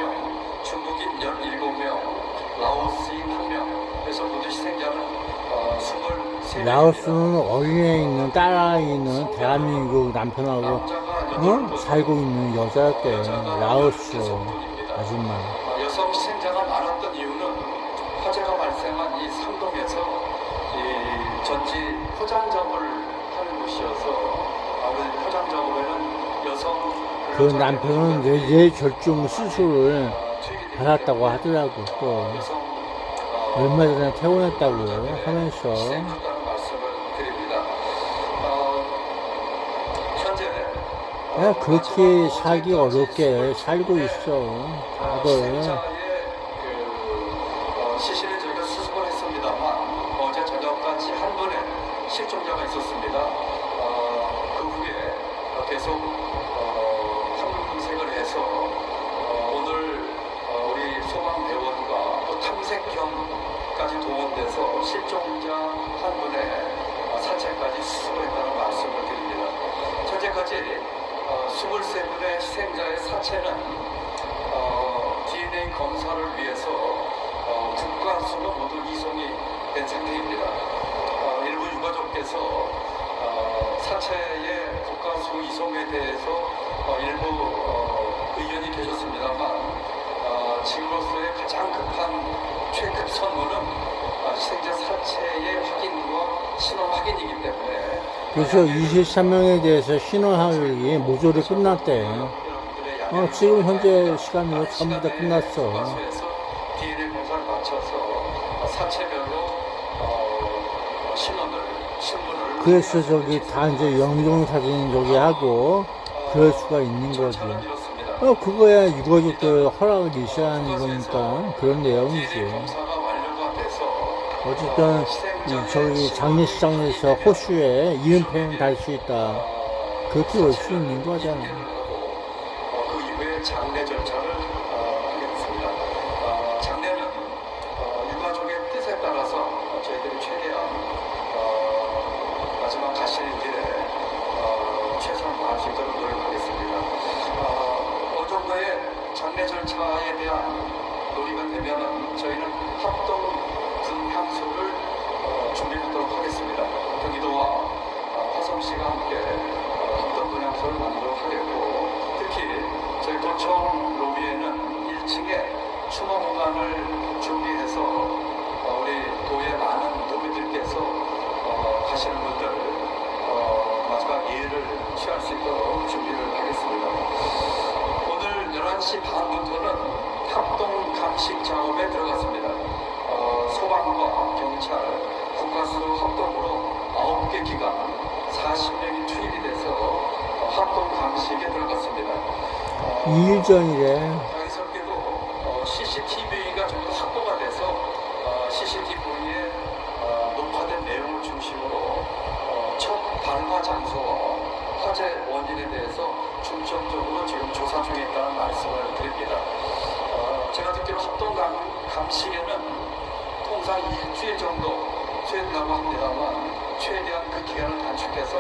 중국인 17명, 라오스인 1명. 그래서 모두 희생자는 23명. 라오스는 어린애 있는 딸아이 있는 대한민국 남편하고 살고 있는 여자였대. 라오스 아줌마. 여성 희생자가 많았던 이유는 화재가 발생한 이 상동에서 이 전지 포장 작업을 하는 곳이어서 포장 작업에는 여성 그 남편은 뇌절중 수술을 받았다고 하더라고. 또 얼마 전에 퇴원했다고 하면서 말씀을 드립니다. 현재 야, 그렇게 살기 어렵게 살고 있어. 다들. 시신을 저희가 수습을 했습니다만 어제 저녁까지 한 분의 실종자가 있었습니다. 그 후에 계속 탐색을 해서 오늘 우리 소방대원과 또 탐색경까지 동원돼서 실종자 한 분의 사체까지 수습을 했다는 말씀을 드립니다. 현재까지 23분의 희생자의 사체는 DNA 검사를 위해서 국가수가 모두 이송이 된 상태입니다. 일부 유가족께서 사체의 국가수 이송에 대해서 일부 의견이 계셨습니다만 지금으로서의 가장 급한 최급 선물은 희생자 사체의 확인과 신원 확인이기 때문에 그래서 23명에 대해서 신원하기 모조리 끝났대. 지금 현재 시간으로 전부 다 끝났어. DNA 검사를 마쳐서 사체별로 신원을 신분을 그래서 저기 다 이제 영정사진 저기 하고 그럴 수가 있는 거지. 그거야 유가족들 허락을 있어야 하는 거니까 그런 내용이지. 어쨌든 저기 장례식장에서 호수에 이은표는 달 수 있다. 그렇게 올 수 있는 거잖아. 그 이후에 장례 절차를 하겠습니다. 장례는 유가족의 뜻에 따라서 저희들이 최대한 마지막 가시는 길에 최선을 다할 수 있도록 노력하겠습니다. 어느 정도의 장례 절차에 대한 논의가 되면은 저희는 합동 분향소를 준비하도록 하겠습니다. 경기도와 화성시가 함께 합동 분향소를 만들도록 하겠고, 특히 저희 도청 로비에는 1층에 추모 공간을 준비해서 우리 도의 많은 도민들께서 가시는 분들 마지막 예의를 취할 수 있도록 준비를 하겠습니다. 오늘 11시 반부터는 합동 감식 작업에 들어갔습니다. 소방과 경찰, 국가수 합동으로 9개 기관 40명이 투입이 돼서 합동 감식에 들어갔습니다. 2일 전이래. 자연스럽게도 CCTV가 전부 확보가 돼서 CCTV의 녹화된 내용을 중심으로 첫 발화 장소와 화재 원인에 대해서 중점적으로 지금 조사 중에 있다는 말씀을 드립니다. 제가 듣기로 합동 감식에는 통상 일주일 정도 수행된다고 합니다만 최대한 그 기간을 단축해서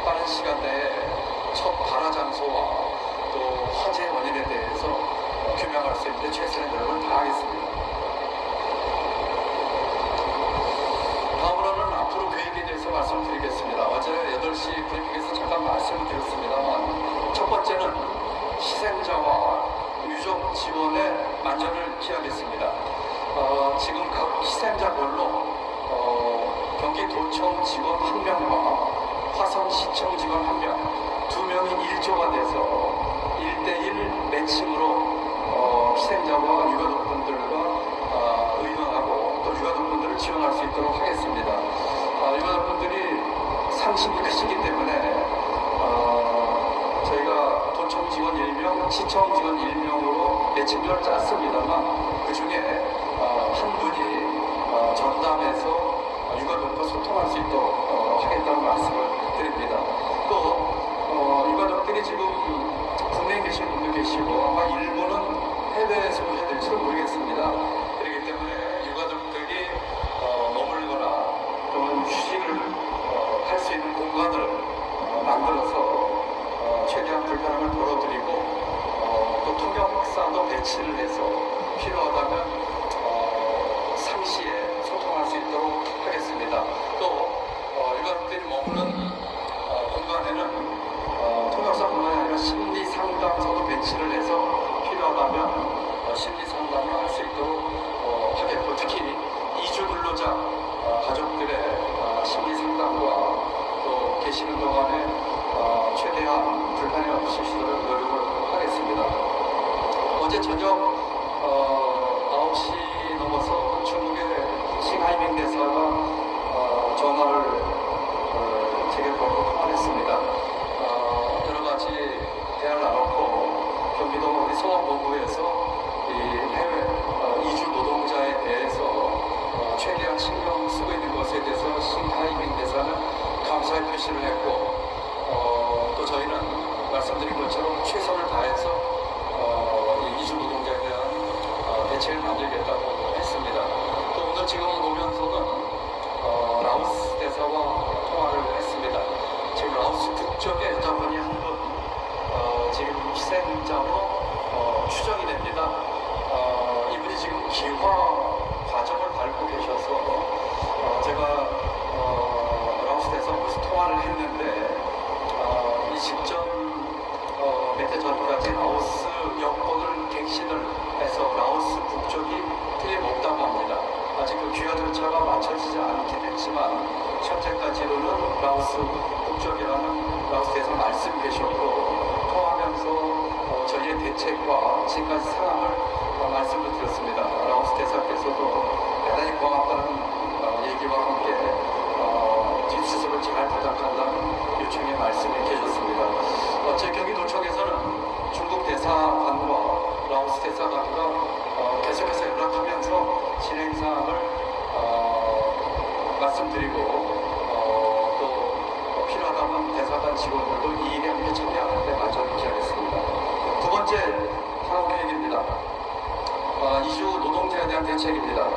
빠른 시간 내에 첫 발화 장소와 또 화재 원인에 대해서 규명할 수 있는 최선의 노력을 다하겠습니다. 다음으로는 앞으로 계획에 대해서 말씀드리겠습니다. 어제 8시 브리핑에서 잠깐 말씀을 드렸습니다만 첫 번째는 희생자와 유족 지원에 만전을 기하겠습니다. 지금 각 희생자별로 경기도청 직원 1명과 화성시청 직원 1명, 2명이 1조가 돼서 1대1 매칭으로 희생자와 유가족분들과 의논하고 또 유가족분들을 지원할 수 있도록 하겠습니다. 유가족분들이 상심이 크시기 때문에 저희가 도청 직원 1명, 시청 직원 1명으로 매칭표를 짰습니다만 그 중에 한 분이 전담해서 유가족과 소통할 수 있도록 하겠다는 말씀을 드립니다. 또 유가족들이 지금 국내에 계신 분도 계시고 아마 일부는 해외에서 해야 될지도 모르겠습니다. 그렇기 때문에 유가족들이 머물거나 또는 휴식을 할 수 있는 공간을 만들어서 최대한 불편함을 덜어드리고 또 통역사도 배치를 해서 필요하다면 상시에 소통할 수 있도록 하겠습니다. 또 유가족들이 머무는 공간에는 통역사뿐만 아니라 가족들의 심리 상담과 또 계시는 동안에 최대한 불편이 없으시도록 노력을 하겠습니다. 어제 저녁 9시 넘어서 중국의 싱하이밍 대사가 전화를 제게 걸고 통화했습니다. 여러 가지 대화를 나눴고 경기도 소방본부에서 이 해외 이주 노동자에 대해서 최대한 신경 쓰고 있는 것에 대해서 싱하이밍 대사는 감사의 표시를 했고 또 저희는 말씀드린 것처럼 최선을 다해서 이 이주 노동자에 대한 대책을 만들겠다고 했습니다. 또 오늘 지금 오면서는 라오스 대사와 통화를 했습니다. 지금 라오스 북쪽에 여자분이 한 분 지금 희생자로 추정이 됩니다. 이분이 지금 기화 과정을 밟고 계셔서 제가 라오스 대사하고서 통화를 했는데 이 직전 몇 해 전까지 라오스 여권을 갱신을 해서 라오스 북쪽이 틀림없다고 합니다. 아직 그 귀화 절차가 마쳐지지 않긴 했지만 현재까지로는 라오스 북쪽이라는 라오스 대사 말씀 계셨고 통화하면서 저희의 대책과 지금까지 상황을 말씀을 드렸습니다. 라오스 대사께서도 대단히 고맙다는 얘기와 함께 뒷수습을 잘 부탁한다는 요청의 말씀을 해주셨습니다. 제 경기도청에서는 중국 대사관과 라오스 대사관과 계속해서 연락하면서 진행사항을 말씀드리고 또 필요하다면 대사관 직원들도 이 일에 함께 참여하는 데 만전을 기하겠습니다. 두 번째 사업 계획입니다. 이주 노동자에 대한 대책입니다.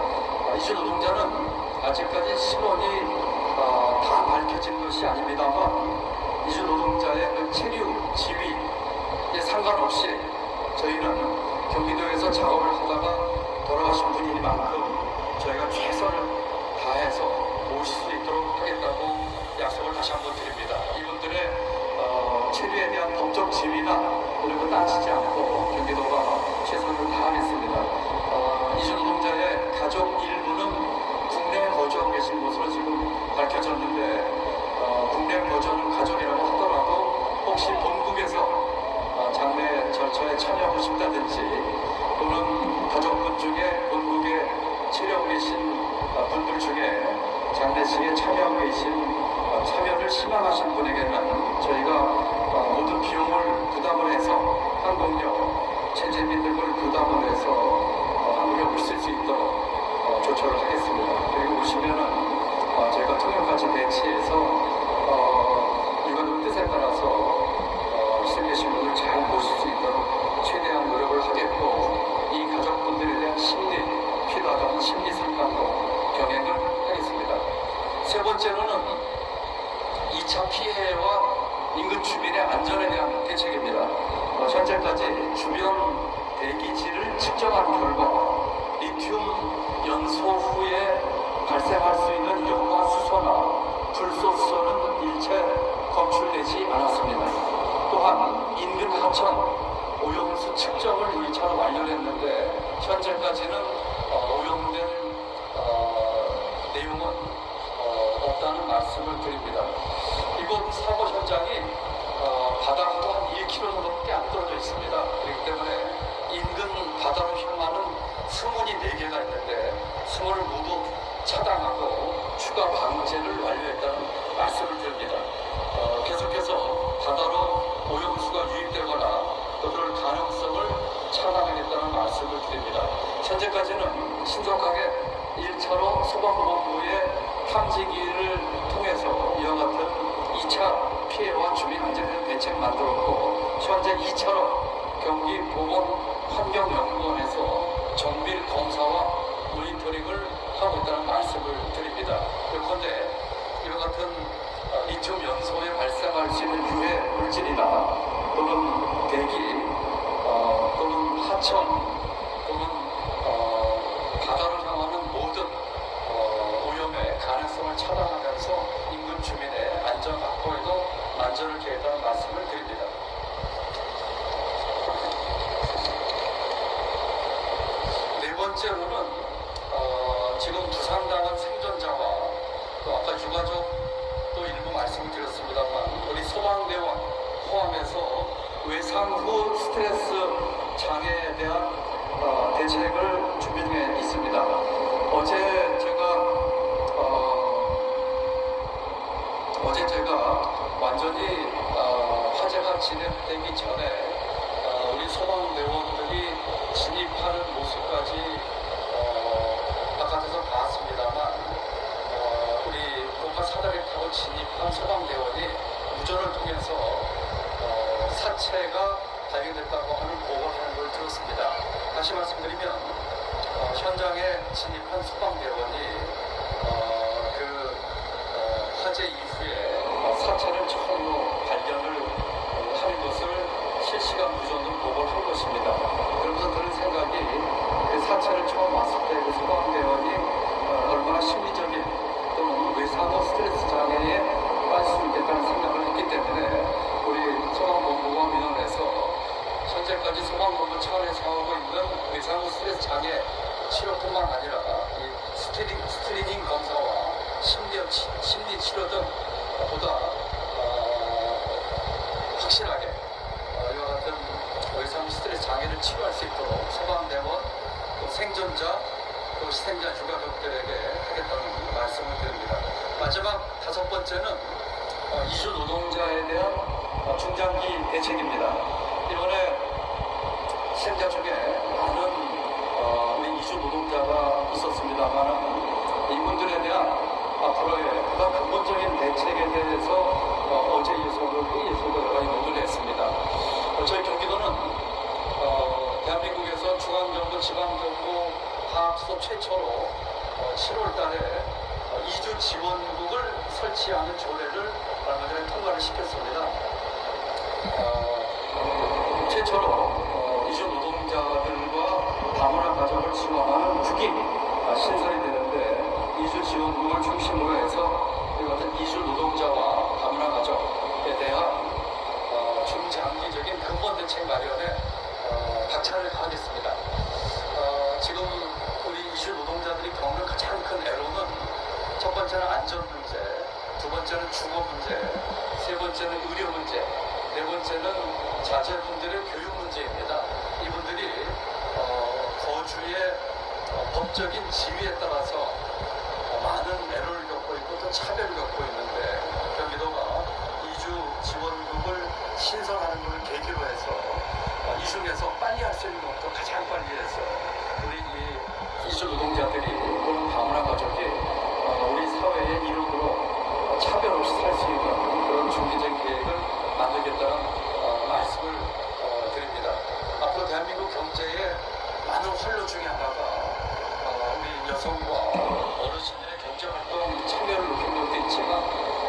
이주 노동자는 아직까지 신원이 다 밝혀진 것이 아닙니다만 이주 노동자의 그 체류, 지위에 상관없이 저희는 경기도에서 작업을 하다가 돌아가신 분인 만큼 저희가 최선을 다해서 모실 수 있도록 하겠다고 약속을 다시 한번 드립니다. 이분들의 체류에 대한 법적 지위나 그리고 따지지 않고 경기도가 최선을 다하겠습니다. 이주 노동자의 가족 일부는 국내에 거주하고 계신 것으로 지금 밝혀졌는데 국내 거주하는 가족이라고 하더라도 혹시 본국에서 장례 절차에 참여하고 싶다든지 또는 가족분 중에 본국에 체류하고 계신 분들 중에 장례식에 참여하고 계신 참여를 희망하신 분에게는 저희가 모든 비용을 부담을 해서 항공료, 체재비 등을 부담을 해서 한국에 오실 수 있도록 조처를 하겠습니다. 그리고 오시면은 저희가 통역까지 배치해서 유가족 뜻에 따라서 희생되신 분을 잘 모실 수 있도록 최대한 노력을 하겠고 이 가족분들에 대한 심리, 필요하다는 심리 상담도 병행을 하겠습니다. 세 번째로는 2차 피해와 인근 주민의 안전에 대한 대책입니다. 현재까지 주변 대기질을 측정한 결과 리튬 연소 후에 발생할 수 있는 염화수소나 불소수소는 일체 검출되지 않았습니다. 또한 인근 하천 오염수 측정을 1차로 완료했는데 현재까지는 오염된 내용은 없다는 말씀을 드립니다. 이곳 사고 현장이 바다하고 한 1km 정도밖에 안 떨어져 있습니다. 그렇기 때문에 인근 바다로 향하는 승문이 4개가 있는데 승문을 모두 차단하고 추가 방제를 완료했다는 말씀을 드립니다. 계속해서 바다로 오염수가 유입되거나 또 그럴 가능성을 차단하겠다는 말씀을 드립니다. 현재까지는 신속하게 1차로 소방본부의 탐지기를 통해서 이와 같은 2차 피해와 주민 안전에 대책 만들었고 현재 2차로 경기 보건환경연구원에서 정밀 검사와 모니터링을 하고 있다는 말씀을 드립니다. 그런데 이와 같은 리튬 연소에 발생할 수 있는 유해 물질이나 또는 대기 또는 하천 또는 바다를 향하는 모든 오염의 가능성을 차단하면서 인근 주민의 안전 확보에도 만전을 기하겠다는 말씀을 드립니다. 네 번째로는 지금 부상당한 생존자와 유가족도 일부 말씀을 드렸습니다만 우리 소방대원 포함해서 외상 후 스트레스 장애에 대한 대책을 준비 중에 있습니다. 어제 제가 완전히 화재가 진행되기 전에 우리 소방대원들이 진입하는 모습까지 바깥에서 봤습니다만 우리 고가 사다리 타고 진입한 소방대원이 무전을 통해서 사체가 발견됐다고 하는 보고를 하는 걸 들었습니다. 다시 말씀드리면 현장에 진입한 소방대원이 화재 이후에 사체를 처음으로 발견을 하는 것을 실시간 무전으로 보고를 한 것입니다. 그러면서 드는 생각이 그 사체를 처음 왔을 때 그 소방대원이 얼마나 심리적인 또는 외상후 스트레스 장애에 빠질 수 있겠다는 생각을 했기 때문에 우리 소방본부와 민원에서 현재까지 소방본부 차원에서 하고 있는 외상후 스트레스 장애 치료뿐만 아니라 이 스크리닝 검사와 심리 치료 등 보다 확실하게 이와 같은 외상 스트레스 장애를 치료할 수 있도록 소방대원, 또 생존자, 또 희생자 유가족들에게 하겠다는 말씀을 드립니다. 마지막 5번째는 이주 노동자에 대한 중장기 대책입니다. 이번에 희생자 중에 많은 우리 이주 노동자가 있었습니다만 이분들에 대한 앞으로의 보다 근본적인 대책에 대해서 어제 이어서도 회의에서도 여러 가지 논의를 했습니다. 저희 경기도는 대한민국에서 중앙정부, 지방정부 화학수업 최초로 7월 달에 이주 지원국을 설치하는 조례를 얼마 전에 통과를 시켰습니다. 최초로 이주 노동자들과 다문화 가정을 지원하는 국이 신설이 되는데 이주 지원국을 중심으로 해서 이 같은 이주 노동자와 다문화 가족에 대한 중장기적인 근본 대책 마련에 박차를 가하겠습니다. 지금 우리 이주 노동자들이 겪는 가장 큰 애로는 첫 번째는 안전 문제, 두 번째는 주거 문제, 세 번째는 의료 문제, 네 번째는 자제분들의 교육 문제입니다. 이분들이 거주의 법적인 지위에 따라서 많은 애로를 겪고 있고 또 차별을 겪고 있는데 경기도가 이주 지원국을 신설하는 것을 계기로 해서 이 중에서 빨리 할 수 있는 것도 가장 빨리 해서 우리 이 이주 노동자들이 또는 다문화 가족이 우리 사회의 이름으로 차별 없이 살 수 있는 그런 중기적인 계획을 만들겠다는 말씀을 드립니다. 앞으로 대한민국 경제의 많은 활로 중에 하나가 우리 여성과 어르신들의 경제활동 참여를 높이는 것도 있지만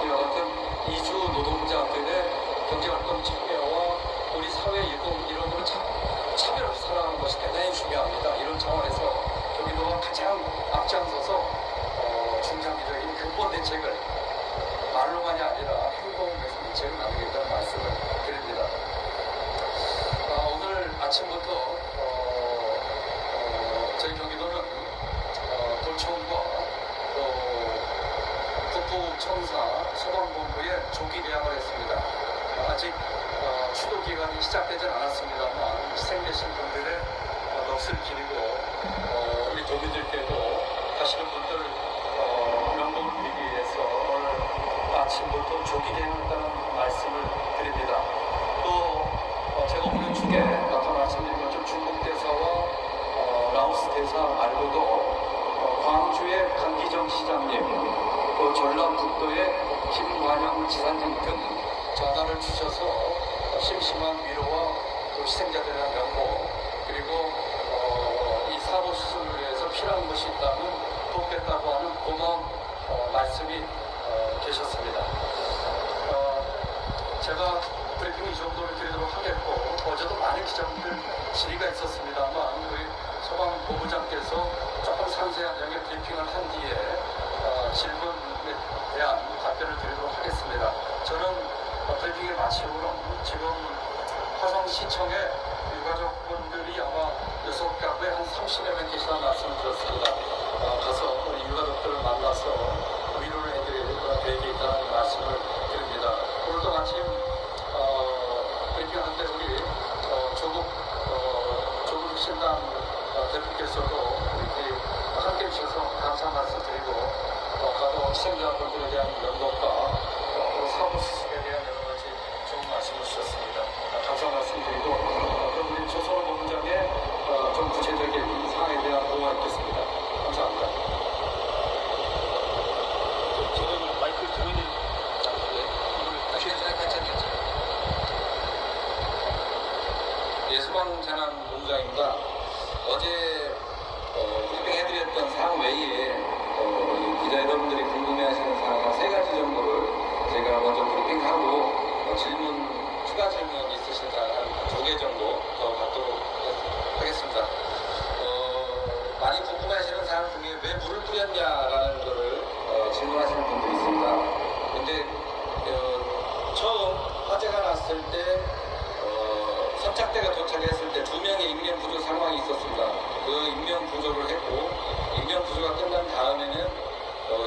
이와 같은 이주 노동자들의 경제활동 참여와 우리 사회 이름으로 차별 없이 살아가는 것이 대단히 중요합니다. 이런 차원에서 경기도가 가장 앞장서서 중장기적인 근본 대책을 말로만이 아니라 행동에서 대책을 나누겠다는 말씀을 드립니다. 오늘 아침부터 저희 경기도는 도청과 또 북부청사 소방본부에 조기 개항을 했습니다. 아직 추도 기간이 시작되진 않았습니다만 희생되신 분들의 넋을 기리고 우리 도민들께도 가시는 분들 명복을 빌기 위해서 오늘 아침부터 조기 개항한다는 말씀을 드립니다. 또 제가 오는 중에 아까 말씀드린 것처럼 중국 대사와 라오스 대사 말고도 광주의 강기정 시장님, 또 전라북도의 김관영 지사님 등 전화를 주셔서 심심한 위로와 또 희생자들에 대한 명복, 그리고 이 사고 수술을 위해서 필요한 것이 있다면 돕겠다고 하는 고마운 말씀이 계셨습니다. 제가 브리핑 이 정도를 드리도록 하겠고, 어제도 많은 기자분들 질의가 있었습니다만 우리 소방본부장께서 조금 상세한 내용의 브리핑을 한 뒤에 질문에 대한 답변을 드리도록 하겠습니다. 저는 브리핑을 마치고는 지금 화성시청에 유가족분들이 아마 6가구에 한 30여 명 계시다는 말씀을 드렸습니다. 가서 우리 유가족들을 만나서 위로를 해드릴 시청자분들에 대한 면목과 또 사무 수습에 대한 여러 가지 좋은 말씀을 주셨습니다. 감사 말씀드리고 그럼 우리 조선노동장의 좀 구체적인 사항에 대한 보고가 있겠습니다. 감사합니다. 지금 마이크를 들어야 되는 예수방재난본부장입니다. 어제 브리핑해드렸던 사항 외에 기자 여러분들이 궁금해하시는 사항 한 3가지 정도를 제가 먼저 브리핑하고 추가 질문 있으신 사항 한 2개 정도 더 받도록 하겠습니다. 많이 궁금해하시는 사항 중에 왜 물을 뿌렸냐라는 거를 질문하시는 분도 있습니다. 근데 처음 화재가 났을 때 선착대가 도착했을 때 2명의 인명 구조 상황이 있었습니다. 그 인명 구조를 했고 인명 구조가 끝난 다음에는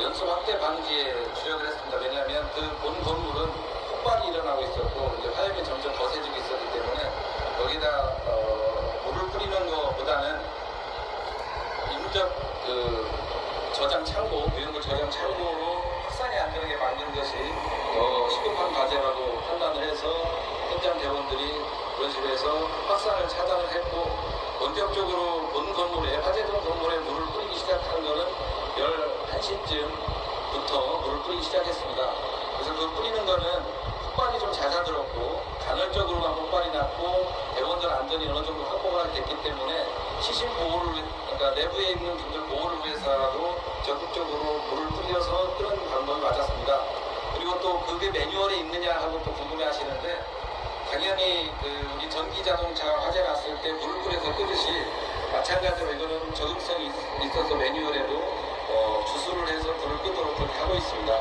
연소 확대 방지에 주력을 했습니다. 왜냐하면 그 본 건물은 폭발이 일어나고 있었고 이제 화염이 점점 거세지고 있었기 때문에 거기다 물을 뿌리는 것보다는 인적 저장 창고, 유형물 저장 창고로 확산이 안 되게 만든 것이 시급한 과제라고 판단을 해서 현장 대원들이 그런 식으로 해서 확산을 차단을 했고 본격적으로 본 건물에 화재동 건물에 물을 뿌리기 시작한 거는 11시쯤부터 물을 뿌리기 시작했습니다. 그래서 그 뿌리는 거는 폭발이 좀 잦아들었고 간헐적으로만 폭발이 났고 대원들 안전이 어느 정도 확보가 됐기 때문에 시신 보호를 그러니까 내부에 있는 분들 보호를 위해서라도 적극적으로 물을 뿌려서 끄는 방법이 맞았습니다. 그리고 또 그게 매뉴얼에 있느냐 하고 또 궁금해 하시는데 당연히 우리 전기 자동차 화재 났을 때 물을 뿌려서 끄듯이 마찬가지로 이거는 적응성이 있어서 매뉴얼에도 주수를 해서 불을 끄도록 그렇게 하고 있습니다.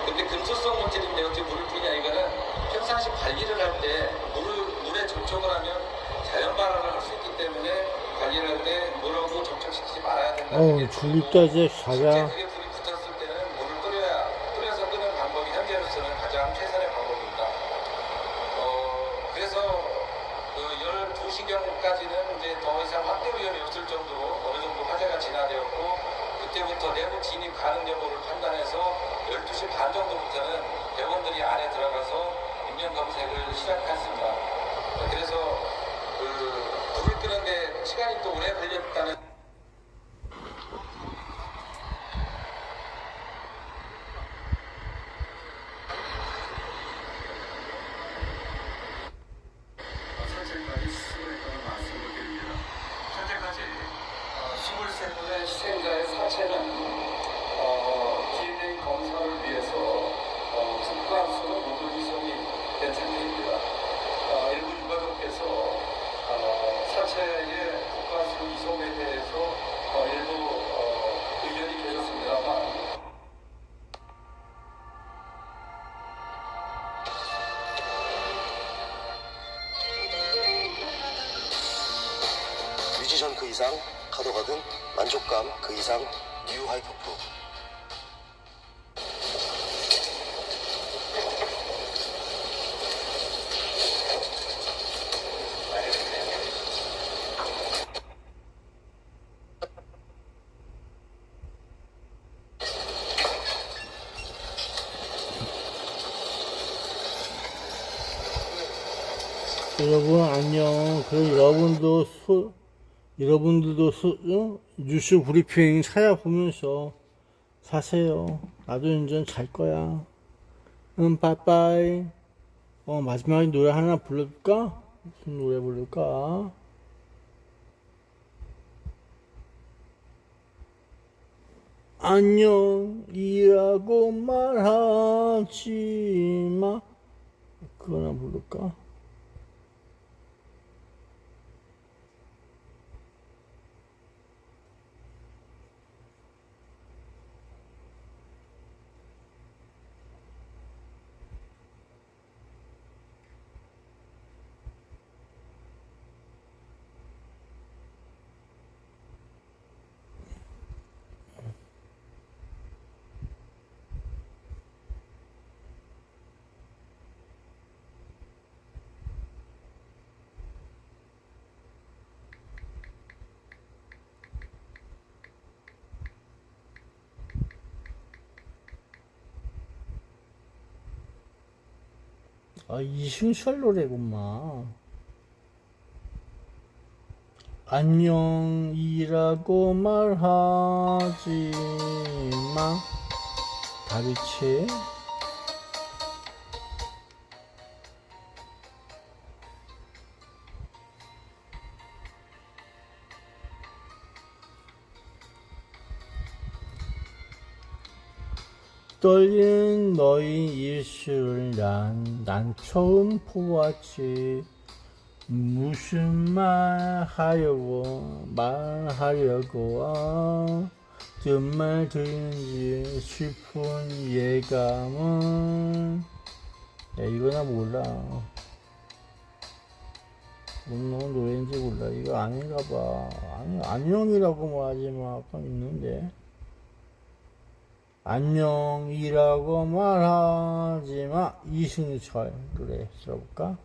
근데 금수성 물질인데 어떻게 물을 뿌리냐 이거는 평상시 관리를 할 때 물에 접촉을 하면 자연 발화를 할 수 있기 때문에 관리를 할 때 물하고 접촉시키지 말아야 된다는 게 죽겠다 이제 가자. 그게 불이 붙었을 때는 물을 뿌려서 끄는 방법이 현재로서는 가장 최선의 방법입니다. 그래서 12시경까지는 이제 더 이상 확대 위험이 없을 정도로 어느 정도 화재가 진화되었고 그때부터 내부 진입 가능 여부를 판단해서 12시 반 정도부터는 대원들이 안에 들어가서 인명 검색을 시작했습니다. 그래서 불을 끄는데 시간이 또 오래 걸렸다는 사실까지 수술했다는 말씀을 드립니다. 현재까지 23분의 희생자의 사체는 DNA 검사를 위해서 특수수로 모두 이송이 된 상태입니다. 일부 유가족께서 사체의 국가수 이송에 대해서 일부 의견이 계셨습니다만 뮤지션 그 이상, 카더가든 만족감 그 이상, 뉴 하이퍼프. 여러분 안녕. 그럼 여러분들도 뉴스 브리핑 찾아보면서 사세요. 나도 이제 잘 거야. 빠이빠이. 마지막에 노래 하나 불러줄까? 무슨 노래 부를까? 안녕이라고 말하지 마. 그거나 부를까? 이승철 노래구만. 안녕이라고 말하지 마. 다비치. 떨리는 너의 입술을 난 처음 보았지. 무슨 말하려고 어떤 말 들리는지 싶은 예감은. 야, 이거나 몰라. 뭔 노래인지 몰라. 이거 아닌가 봐. 아니, 안녕이라고 말하지마. 아까 있는데. 안녕이라고 말하지마. 이승철 노래 들어볼까?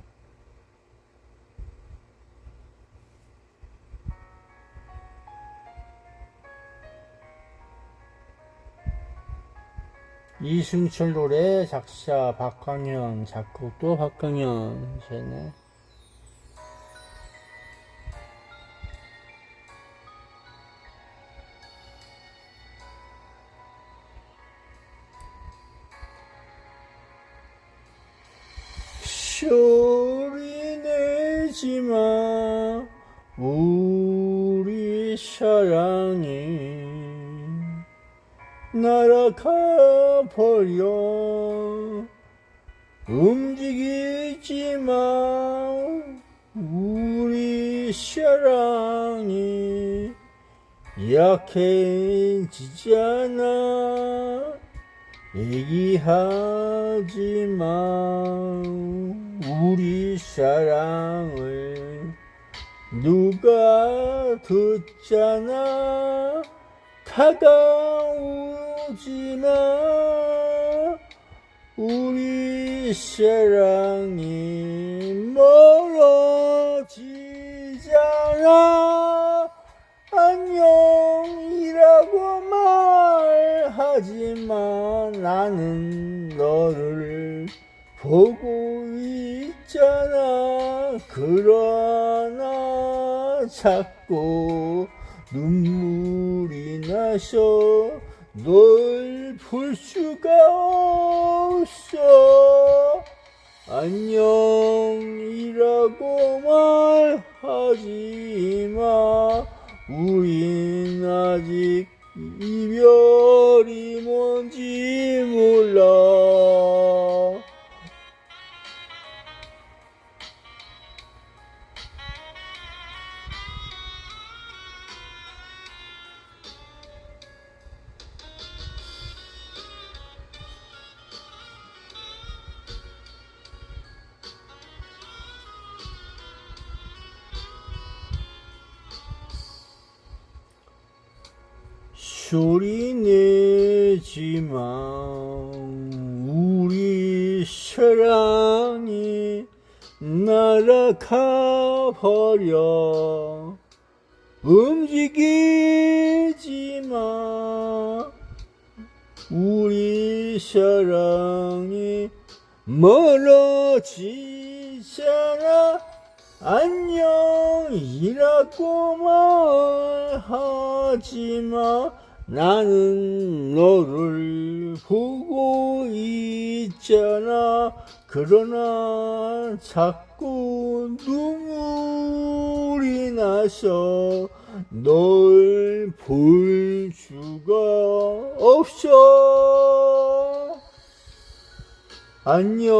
이승철 노래 작사 박광현, 작곡도 박광현. 쟤네. 소리 내지마. 우리 사랑이 날아가 버려. 움직이지마. 우리 사랑이 약해지잖아. 얘기하지마. 우리 사랑을 누가 듣잖아. 다가오지마. 우리 사랑이 멀어지잖아. 안녕이라고 말하지만 나는 너를 보고 있잖아. 그러나 자꾸 눈물이 나서 널 볼 수가 없어. 안녕이라고 말하지마. 우린 아직 이별이 뭔지 몰라. 소리 내지마. 우리 사랑이 날아가 버려. 움직이지마. 우리 사랑이 멀어지잖아. 안녕이라고 말하지마. 나는 너를 보고 있잖아. 그러나 자꾸 눈물이 나서 널 볼 수가 없어. 안녕이라고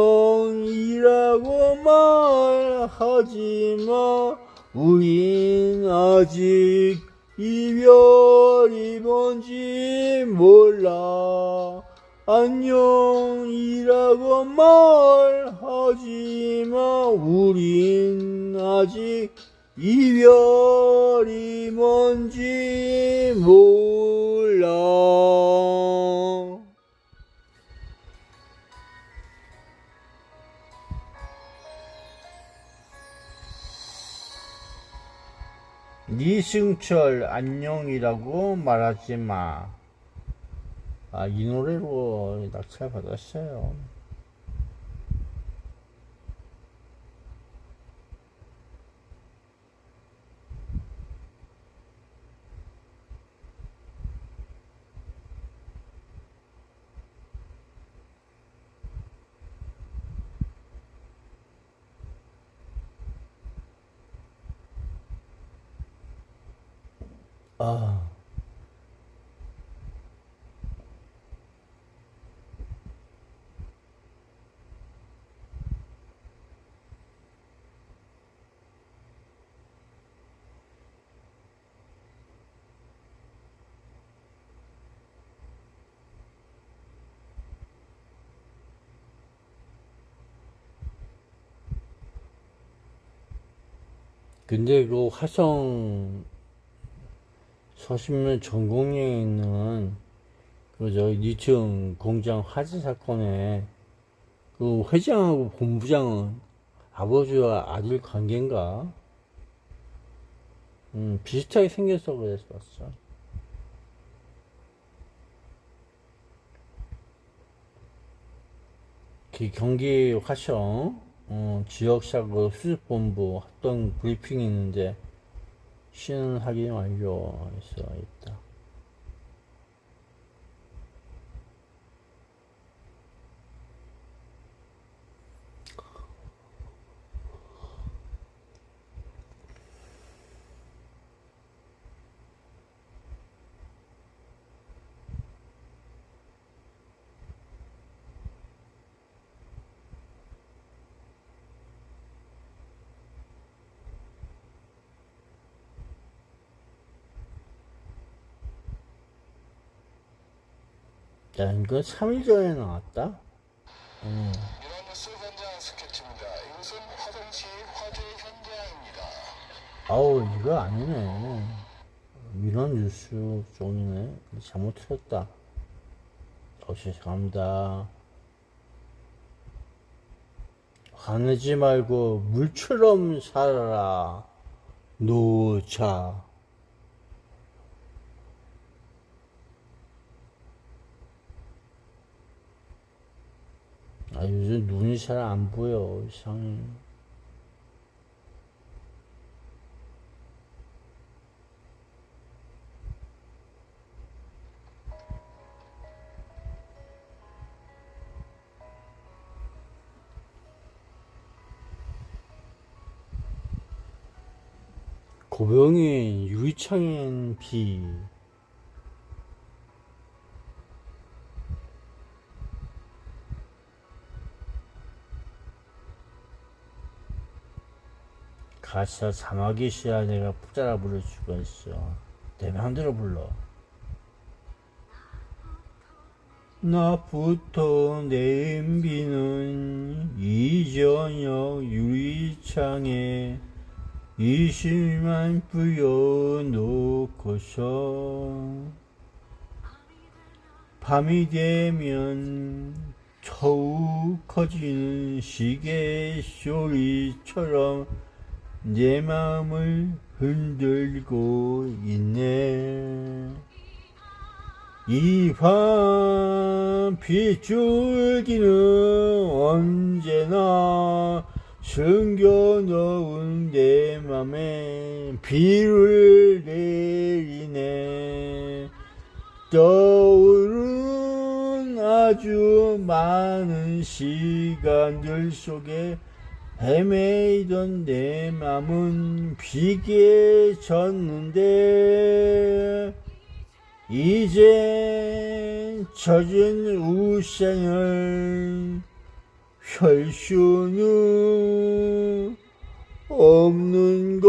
말하지마. 우린 아직 이별이 뭔지 몰라. 안녕이라고 말하지마. 우린 아직 이별이 뭔지 몰라. 이승철 안녕이라고 말하지마. 이 노래로 낙찰 받았어요. 아, 근데 그 화성 서신면 전공에 있는 그 저기 리튬 공장 화재 사건에 그 회장하고 본부장은 아버지와 아들 관계인가? 비슷하게 생겨서 그랬었어. 그 경기 화성 지역사고 수습본부 합동 브리핑이 있는데 신원 확인 완료해서 있다. 야, 이거 3일 전에 나왔다? 민원뉴스 현장 스케치입니다. 이곳은 화성시 화재 현장입니다. 아우, 이거 아니네. 민원 뉴스 쪽이네. 잘못 틀었다. 죄송합니다. 화내지 말고 물처럼 살아라. 노자. 아, 요즘 눈이 잘 안 보여. 이상해. 고병인 유리창엔 비. 가사 자막이 시야 내가 푹자라 부를 수가 있어. 내 맘대로 불러. 나부터 내린 비는 이저녁 유리창에 20만 뿌려놓고서 밤이 되면 더욱 커지는 시계 소리처럼 내 마음을 흔들고 있네. 이 밤 빗줄기는 언제나 숨겨놓은 내 맘에 비를 내리네. 떠오른 아주 많은 시간들 속에 헤매이던 내 맘은 비게 졌는데 이젠 젖은 우산을 펼 수는 없는 것.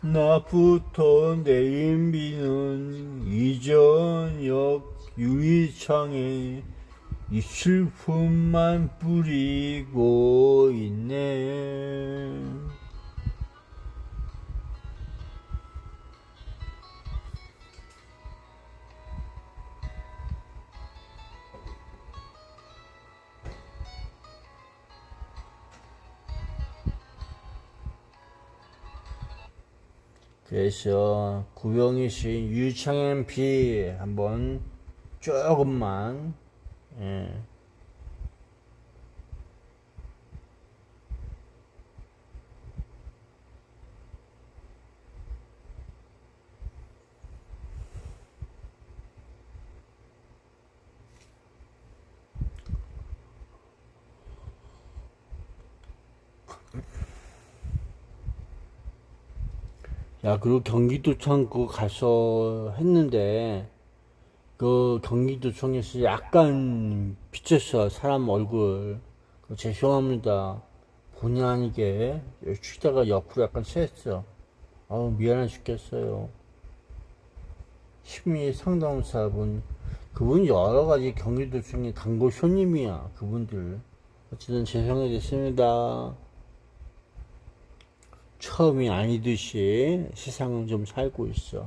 나부터 내린 비는 이저녁 유리창에 이 슬픔만 뿌리고 있네. 그래서 구병희 씨 유창현 비 한번 조금만 야, 그리고 경기도청 그거 가서 했는데, 그 경기도청에서 약간 비쳤어, 사람 얼굴. 그거 죄송합니다. 본의 아니게 쉬다가 옆으로 약간 쐈어. 아우, 미안해 죽겠어요. 심리 상담사분, 그분 여러 가지 경기도청의 단골 손님이야, 그분들. 어쨌든 죄송해 됐습니다. 처음이 아니듯이 세상은 좀 살고 있어.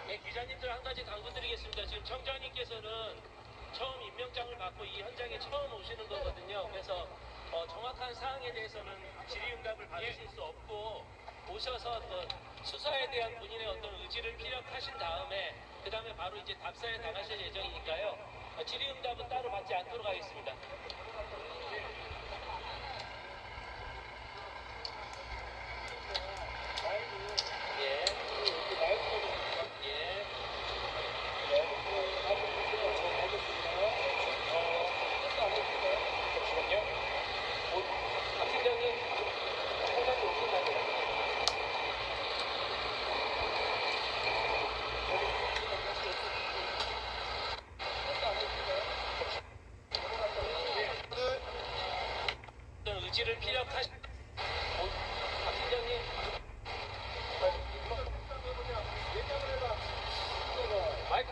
네, 기자님들 한 가지 당부드리겠습니다. 지금 청장님께서는 처음 임명장을 받고 이 현장에 처음 오시는 거거든요. 그래서 정확한 사항에 대해서는 질의응답을 받으실 수 없고 오셔서 수사에 대한 본인의 어떤 의지를 피력하신 다음에 그 다음에 바로 이제 답사에 나가실 예정이니까요. 질의응답은 따로 받지 않도록 하겠습니다. 예. 예. 잠시만요. 박 팀장님, 청장님 오신다고요? 어떤 의지를 피력하신 박 팀장님. 마이크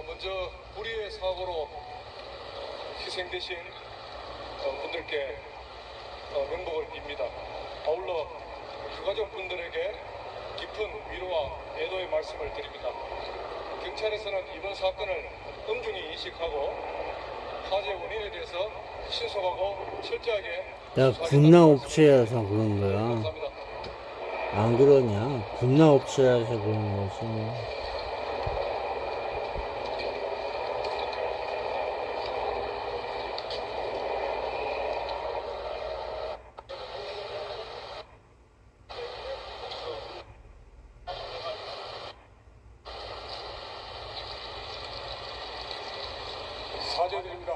먼저 우리의 사고로 희생되신 분들께 명복을 빕니다. 아울러 유가족분들에게 깊은 위로와 애도의 말씀을 드립니다. 경찰에서는 이번 사건을 엄중히 인식하고 화재 원인에 대해서 신속하고 철저하게 야, 군나 업체라서 그런 거야. 감사합니다. 안 그러냐? 군나 업체라서 그런 거지. 뭐. 사죄드립니다.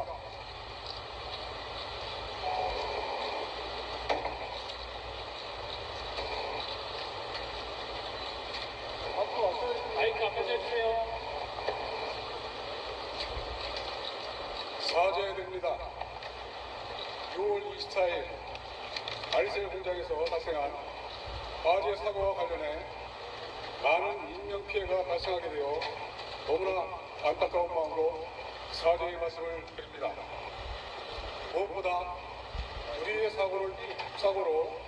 마이크 앞에서 해주세요. 사죄드립니다. 6월 24일 알셀 공장에서 발생한 화재 사고와 관련해 많은 인명피해가 발생하게 되어 너무나 안타까운 마음으로 사죄의 말씀을 드립니다. 무엇보다 우리의 사고로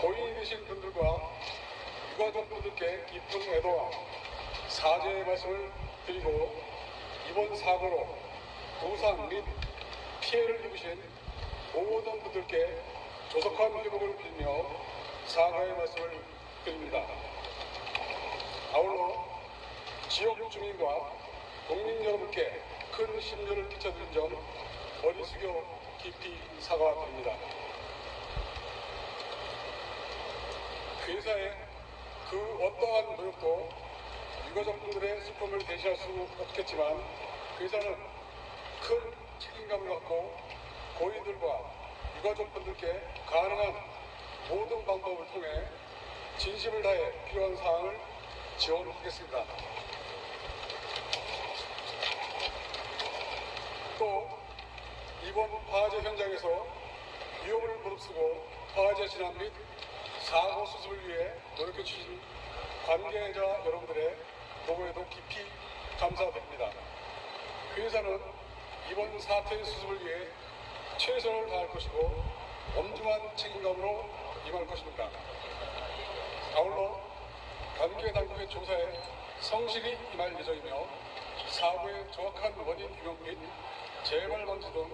고인이 되신 분들과 유가족분들께 깊은 애도와 사죄의 말씀을 드리고 이번 사고로 부상 및 피해를 입으신 모든 분들께 조속한 회복을 빌며 사과의 말씀을 드립니다. 아울러 지역 주민과 국민 여러분께 큰 심려를 끼쳐드린 점 머리 숙여 깊이 사과드립니다. 회사의 그 어떠한 노력도 유가족분들의 슬픔을 대신할 수 없겠지만 회사는 큰 책임감을 갖고 고인들과 유가족분들께 가능한 모든 방법을 통해 진심을 다해 필요한 사항을 지원하겠습니다. 또 이번 화재 현장에서 위험을 무릅쓰고 화재 진압 및 사고 수습을 위해 노력해 주신 관계자 여러분들의 노고에도 깊이 감사드립니다. 회사는 이번 사태의 수습을 위해 최선을 다할 것이고 엄중한 책임감으로 임할 것입니다. 아울러 관계 당국의 조사에 성실히 임할 예정이며 사고의 정확한 원인 규명 및 재발 방지 등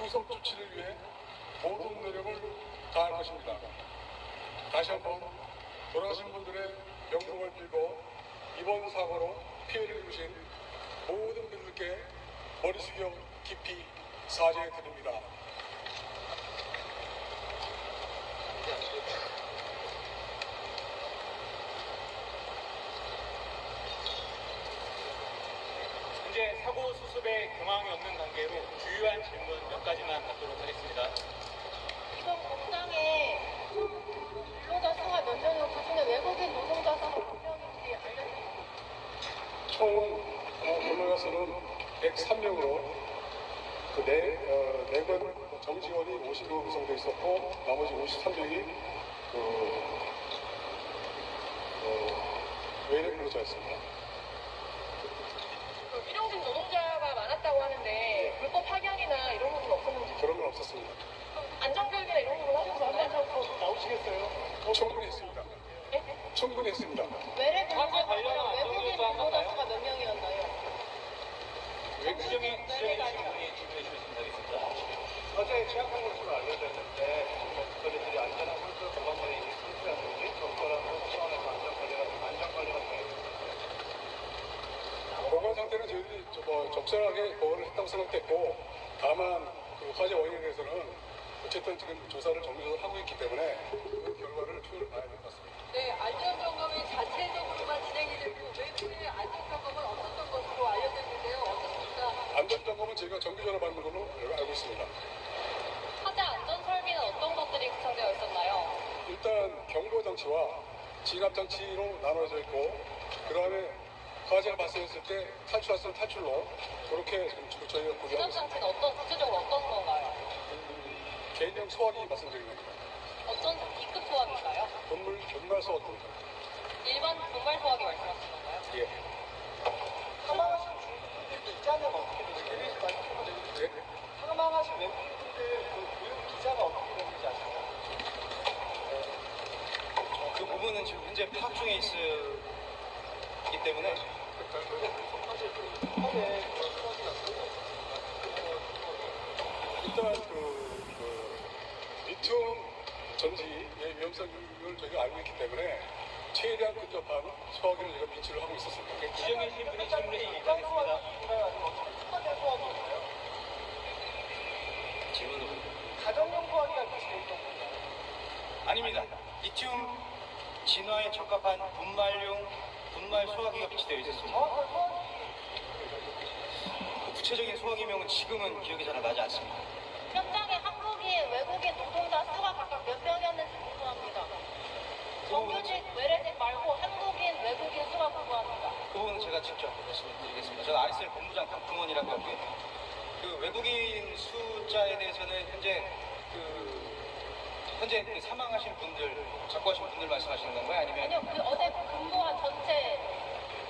후속 조치를 위해 모든 노력을 다할 것입니다. 다시 한번 돌아가신 분들의 명복을 빌고 이번 사고로 피해를 입으신 모든 분들께 머리 숙여 깊이 사죄드립니다. 현재 사고 수습에 경황이 없는 관계로 주요한 질문 몇 가지만 받도록 하겠습니다. 이번 공장에 근로자 수가 몇 명이고 그중에 외국인 노동자 수가 몇 명인지 알려주세요. 총 근로자 수는 103명으로 그 내건 정직원이 50명 구성되어 있었고 나머지 53명이 외래 근로자였습니다. 일용직 노동자가 많았다고 하는데 불법 파견이나 이런 부분 없었는지 그런 건 없었습니다. 안전교육이나 이런 부분 하셔서 한번 더 나오시겠어요? 충분히 했습니다. 충분히 했습니다. 외래 근로자가 외국인 근로자 수가 몇 명이었나요? 지정의 질문이 질문해 주셨습니다. 하겠습니다. 어제 취약한 것으로 알려졌는데 저희들이 안전한 선수 보건관리 선수라든지 적절한 선수안에서 안전관리가 되어 보건 상태는 저희들이 적절하게 보건을 했다고 생각했고 다만 그 화재 원인에 대해서는 어쨌든 지금 조사를 정밀적으로 하고 있기 때문에 그 결과를 추후를 봐야 될 것 같습니다. 네, 안전점검이 자체적으로만 진행이 됐고 외부의 안전점검은 없었던 것으로 알려졌는데요. 어떻습니까? 안전점검은 저희가 정기적으로 받는 걸로 알고 있습니다. 화재 안전 설비는 어떤 것들이 구성되어 있었나요? 일단 경보장치와 진압장치로 나눠져 있고 그 다음에 화재가 발생했을 때 탈출할 수 있는 탈출로 그렇게 지금 저희가 구비하고 있습니다. 진압장치는 구체적으로 어떤 건가요? 개인용 소화기 말씀드리는 겁니다. 어떤 B급 소화기인가요? 분말 소화기입니다. 일반 분말 소화기 말씀하시는 건가요? 예. 사망하신 중국분들도 있잖아요. 어떻게 되는지 네? 사망하신 외국인분들 그 교육 기자가 어떻게 되는지 아시나요? 그 부분은 지금 현재 파악 중에 있기 때문에 일단 리튬 전지의 위험성을 저희가 알고 있기 때문에 최대한 근접한 소화기를 저희가 비치를 하고 있었습니다. 지정해 주신 분이 질문해 주시겠습니다. 질문으로. 가정용 소화기가 비치되어 있던 건가요? 아닙니다. 리튬 진화에 적합한 분말 소화기가 비치되어 있었습니다. 그 구체적인 소화기명은 지금은 기억이 잘 나지 않습니다. 현장에 한국인, 외국인 노동자 수가 각각 몇 명이었는지 궁금합니다. 정규직, 외래직 말고 한국인, 외국인 수가 궁금합니다. 그 부분은 제가 직접 말씀드리겠습니다. 저는 RSL 본부장 강풍원이라고 하고요. 그 외국인 숫자에 대해서는 현재 그 사망하신 분들, 작고하신 분들 말씀하시는 건가요? 아니면 아니요, 그 어제 근무한 전체,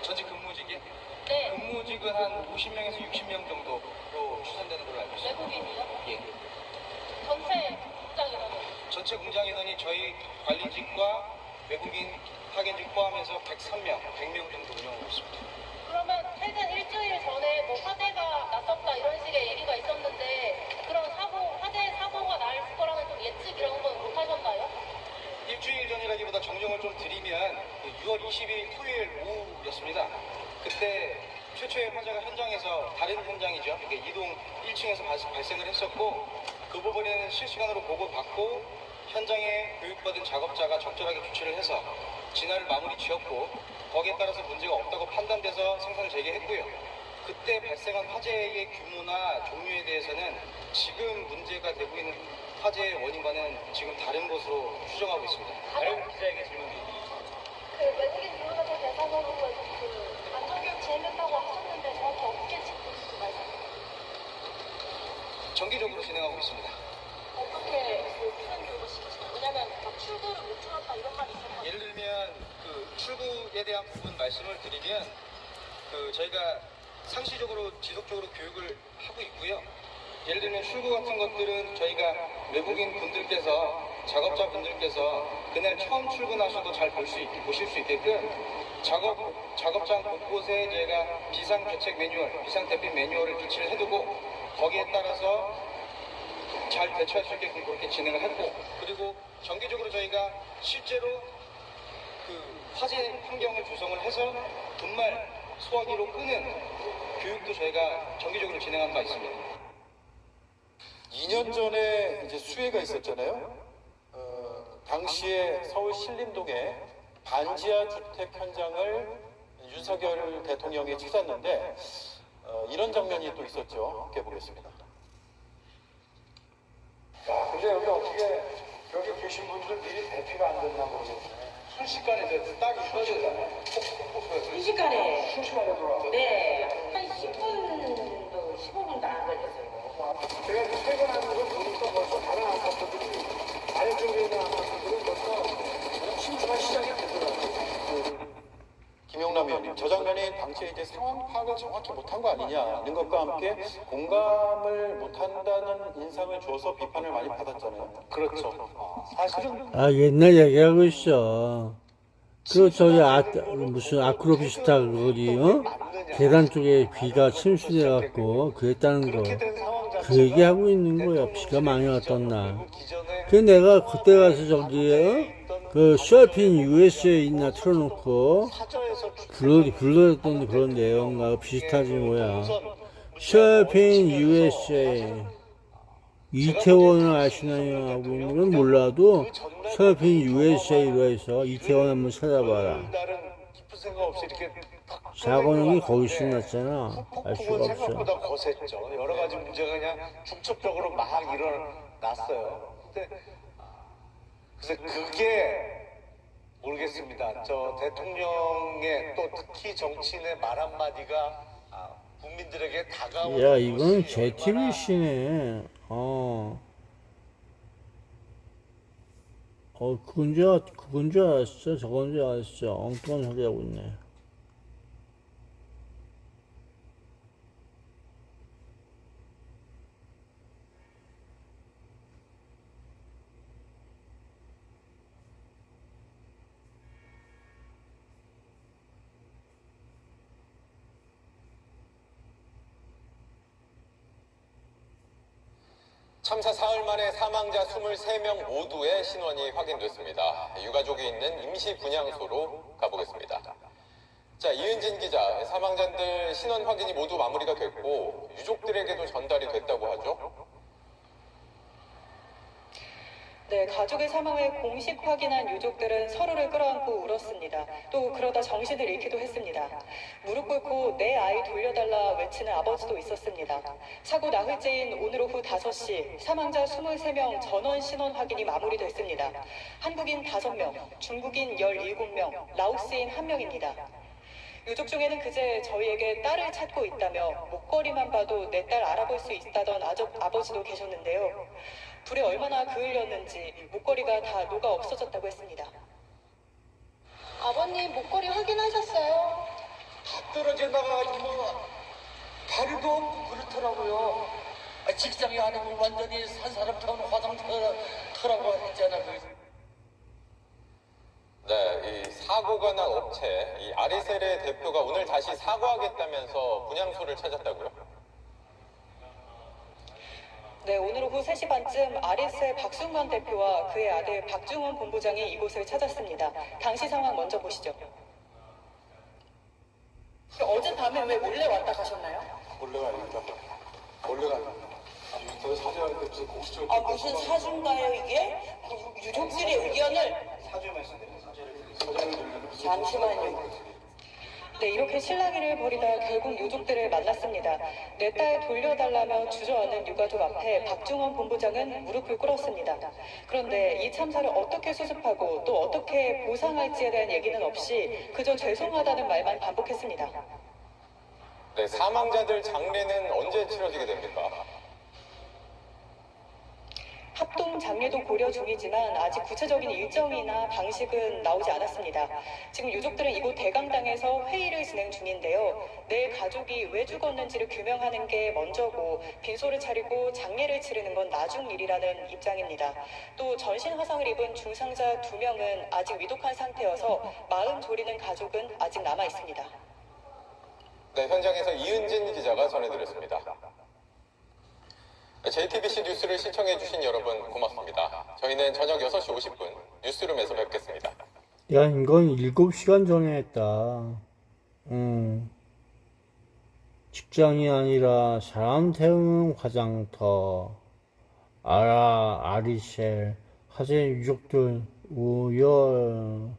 전직 근무직이? 네, 근무직은 한 50명에서 60명 정도로 추산되는 걸로 알고 있습니다. 외국인이요? 예. 전체 공장 인원은? 전체 공장 인원이 저희 관리직과 외국인 파견직 포함해서 103명, 100명 정도 운영하고 있습니다. 그러면 최근 일주일 전에 뭐 화재가 났었다 이런 식의 얘기가 있었는데 그런 화재 사고가 날 거라는 좀 예측 이런 건 못 하셨나요? 일주일 전이라기보다 정정을 좀 드리면 6월 20일 토요일 오후였습니다. 그때 최초의 화재가 현장에서 다른 현장이죠. 이게 이동 1층에서 발생을 했었고 그 부분에는 실시간으로 보고받고 현장에 교육받은 작업자가 적절하게 조치를 해서 진화를 마무리 지었고 거기에 따라서 문제가 없다고 판단돼서 생산을 재개했고요. 그때 발생한 화재의 규모나 종류에 대해서는 지금 문제가 되고 있는 화재의 원인과는 지금 다른 것으로 추정하고 있습니다. 다른 기자에게 질문 드립니다. 그 외국인 근로자들 대상으로 그 안전교육 진행했다고 하셨는데 정확히 어떻게 진행했는지 말씀 정기적으로 진행하고 있습니다. 어떻게 무슨 교육을 시키시나요? 왜냐면 막 출구를 못 줄였다 이런 말이 있었거든요. 예를 들면 그 출구에 대한 부분 말씀을 드리면 저희가 상시적으로 지속적으로 교육을 하고 있고요. 예를 들면 출구 같은 것들은 저희가 외국인 분들께서 작업자 분들께서 그날 처음 출근하셔도 잘 보실 수 있게끔 작업장 곳곳에 저희가 비상대책 매뉴얼, 비상대피 매뉴얼을 비치를 해두고 거기에 따라서 대처할 수 있게끔 그렇게 진행을 했고, 그리고 정기적으로 저희가 실제로 그 화재 환경을 조성을 해서 분말 소화기로 끄는 교육도 저희가 정기적으로 진행한 바 있습니다. 2년 전에 이제 수해가 있었잖아요. 당시에 서울 신림동에 반지하 주택 현장을 윤석열 대통령이 찾았는데 이런 장면이 또 있었죠. 함께 보겠습니다. 근데 여기 어떻게 여기 계신 분들은 미리 대피가 안 됐나 모르겠네. 순식간에 이제 딱이 터지잖아요. 순식간에. 순식간에 돌아왔어요. 네, 한 10분도 15분도 안 걸렸어요. 제가 퇴근하는 걸 보니까 벌써 다른 아파트들이 아래쪽에 있는 아파트들은 벌써 침투가 시작이 되더라고요. 김용남 의원님, 저 장면이 당시에 이제 상황 파악을 정확히 못한 거 아니냐는 것과 함께 공감을 못한다는 인상을 줘서 비판을 많이 받았잖아요. 그렇죠. 사실은 아, 옛날 얘기하고 있어. 그, 저기, 무슨 아크로비스타 거기, 계단 쪽에 비가 침수돼갖고, 그랬다는 거. 그 얘기하고 있는 거야. 비가 많이 왔던 날. 그 내가 그때 가서 저기, 그, 셜핀 USA 있나 틀어놓고, 불러줬던 그런 내용과 비슷하지 뭐야. 셜핀 USA. 이태원을 아시나요? 하고 있는 건 몰라도 셜핀 USA로 해서 이태원 한번 찾아봐라. 사고는 거기 신났잖아. 알 수가 없어. 생각보다 거셌죠. 여러 가지 문제가 그냥 중첩적으로 막 일어났어요. 근데 그래서 그게 모르겠습니다. 저 대통령의 또 특히 정치인의 말 한마디가 국민들에게 다가오는 야, 이건 JTBC네. 그건 줄 알았어. 저건 줄 알았어. 엉뚱한 소리 하고 있네. 참사 사흘 만에 사망자 23명 모두의 신원이 확인됐습니다. 유가족이 있는 임시 분향소로 가보겠습니다. 자, 이은진 기자, 사망자들 신원 확인이 모두 마무리가 됐고 유족들에게도 전달이 됐다고 하죠? 네, 가족의 사망을 공식 확인한 유족들은 서로를 끌어안고 울었습니다. 또 그러다 정신을 잃기도 했습니다. 무릎 꿇고 내 아이 돌려달라 외치는 아버지도 있었습니다. 사고 나흘째인 오늘 오후 5시 사망자 23명 전원 신원 확인이 마무리됐습니다. 한국인 5명, 중국인 17명, 라오스인 1명입니다. 유족 중에는 그제 저희에게 딸을 찾고 있다며 목걸이만 봐도 내 딸 알아볼 수 있다던 아버지도 계셨는데요. 불에 얼마나 그을렸는지 목걸이가 다 녹아 없어졌다고 했습니다. 아버님 목걸이 확인하셨어요? 다 떨어져 나가가지고 다리도 없고 그렇더라고요. 직장이 아니고 완전히 산 사람처럼 화장터라고 했잖아. 네, 이 사고가 난 업체, 이 아리셀의 대표가 오늘 다시 사과하겠다면서 분향소를 찾았다고요? 네, 오늘 오후 3시 반쯤 아리셀 박순관 대표와 그의 아들 박중원 본부장이 이곳을 찾았습니다. 당시 상황 먼저 보시죠. 어젯밤에 왜 몰래 왔다 가셨나요? 몰래가 아닙니다. 몰래가 아닙니다. 인터넷 사진할 때 무슨 공식적인 무슨 사주인가요 이게? 유족들의 의견을 사죄 말씀드립니다. 사죄를 잠시만요. 네, 이렇게 실랑이를 벌이다 결국 유족들을 만났습니다. 내 딸 돌려달라며 주저앉는 유가족 앞에 박중원 본부장은 무릎을 꿇었습니다. 그런데 이 참사를 어떻게 수습하고 또 어떻게 보상할지에 대한 얘기는 없이 그저 죄송하다는 말만 반복했습니다. 네, 사망자들 장례는 언제 치러지게 됩니까? 합동 장례도 고려 중이지만 아직 구체적인 일정이나 방식은 나오지 않았습니다. 지금 유족들은 이곳 대강당에서 회의를 진행 중인데요. 내 가족이 왜 죽었는지를 규명하는 게 먼저고 빈소를 차리고 장례를 치르는 건 나중 일이라는 입장입니다. 또 전신 화상을 입은 중상자 2명은 아직 위독한 상태여서 마음 졸이는 가족은 아직 남아 있습니다. 네, 현장에서 이은진 기자가 전해드렸습니다. JTBC 뉴스를 시청해주신 여러분 고맙습니다. 저희는 저녁 6시 50분 뉴스룸에서 뵙겠습니다. 야, 이건 7시간 전에 했다. 직장이 아니라 사람 태우는 화장터. 아리셀, 화재 유족들, 우열.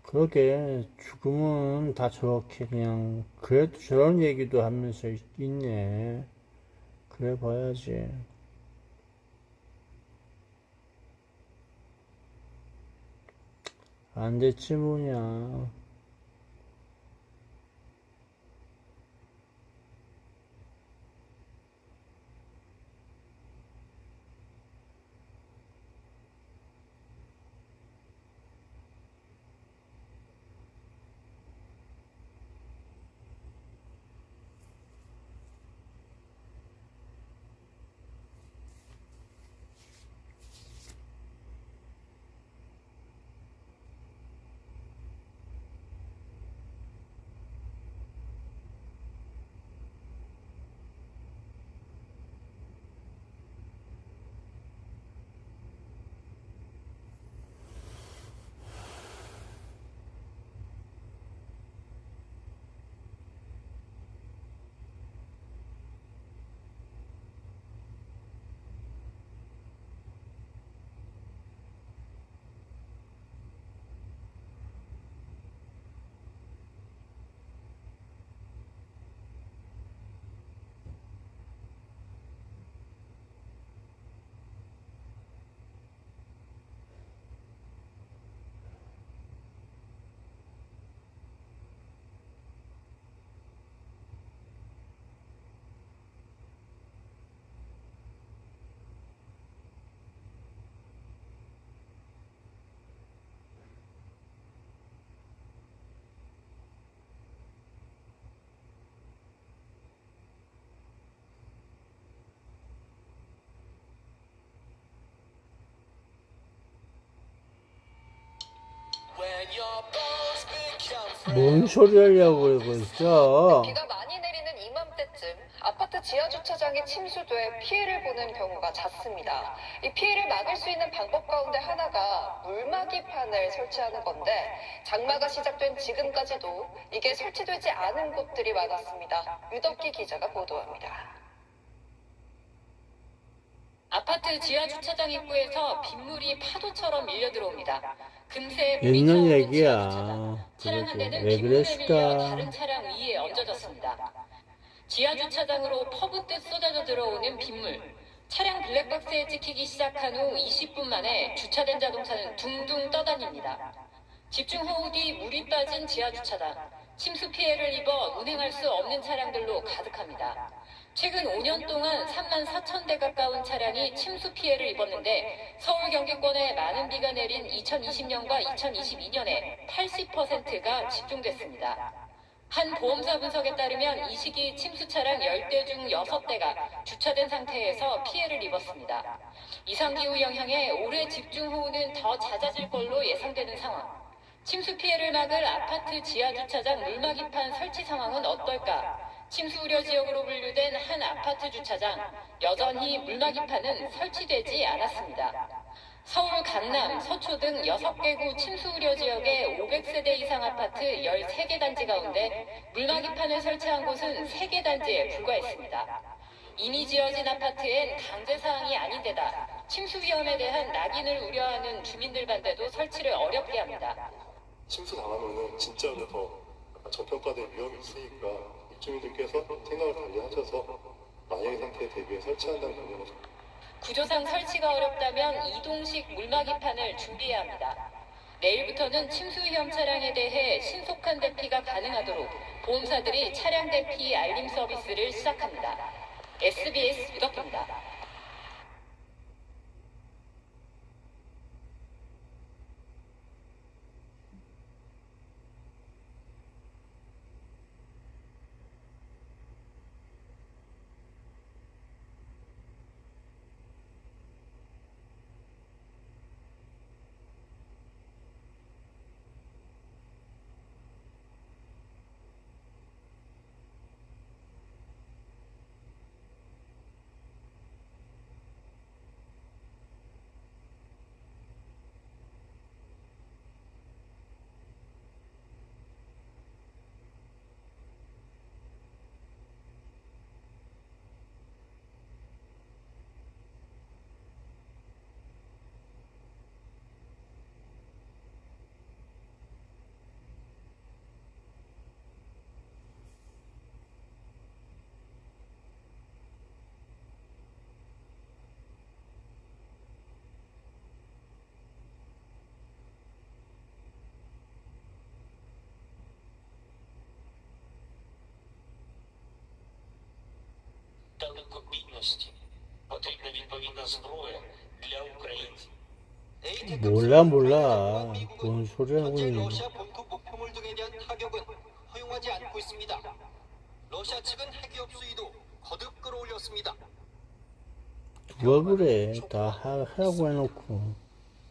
그러게, 죽음은 다 저렇게 그냥, 그래도 저런 얘기도 하면서 있네. 그래 봐야지. 안 됐지 뭐냐. 뭔 소리 하려고 그래 벌써. 비가 많이 내리는 이맘때쯤 아파트 지하 주차장에 침수돼 피해를 보는 경우가 잦습니다. 이 피해를 막을 수 있는 방법 가운데 하나가 물막이판을 설치하는 건데 장마가 시작된 지금까지도 이게 설치되지 않은 곳들이 많았습니다. 유덕기 기자가 보도합니다. 아파트 지하 주차장 입구에서 빗물이 파도처럼 밀려 들어옵니다. 금세 옛날 얘기야. 차량 한 대는 왜 빗물에 밀려 그랬을까? 다른 차량 위에 얹어졌습니다. 지하 주차장으로 퍼붓듯 쏟아져 들어오는 빗물. 차량 블랙박스에 찍히기 시작한 후 20분 만에 주차된 자동차는 둥둥 떠다닙니다. 집중호우 뒤 물이 빠진 지하 주차장. 침수 피해를 입어 운행할 수 없는 차량들로 가득합니다. 최근 5년 동안 3만 4천 대 가까운 차량이 침수 피해를 입었는데 서울 경기권에 많은 비가 내린 2020년과 2022년에 80%가 집중됐습니다. 한 보험사 분석에 따르면 이 시기 침수 차량 10대 중 6대가 주차된 상태에서 피해를 입었습니다. 이상기후 영향에 올해 집중호우는 더 잦아질 걸로 예상되는 상황. 침수 피해를 막을 아파트 지하 주차장 물막이판 설치 상황은 어떨까? 침수 우려 지역으로 분류된 한 아파트 주차장, 여전히 물막이판은 설치되지 않았습니다. 서울, 강남, 서초 등 6개 구 침수 우려 지역의 500세대 이상 아파트 13개 단지 가운데 물막이판을 설치한 곳은 3개 단지에 불과했습니다. 이미 지어진 아파트엔 강제 사항이 아닌 데다 침수 위험에 대한 낙인을 우려하는 주민들 반대도 설치를 어렵게 합니다. 침수 당하면은 진짜로 더 저평가될 위험이 있으니까 입주민들께서 생각을 달리 하셔서 만약의 상태에 대비해 설치한다는 경우는 구조상 설치가 어렵다면 이동식 물막이판을 준비해야 합니다. 내일부터는 침수 위험 차량에 대해 신속한 대피가 가능하도록 보험사들이 차량 대피 알림 서비스를 시작합니다. SBS 유덕입니다. 몰라 뭔 소리 하고 현재 있는 러시아 본토 목표물 등에 대한 타격은 허용하지 않고 있습니다. 러시아 측은 핵위협 수위도 거듭 끌어올렸습니다. 누가 그래 다 하라고 해놓고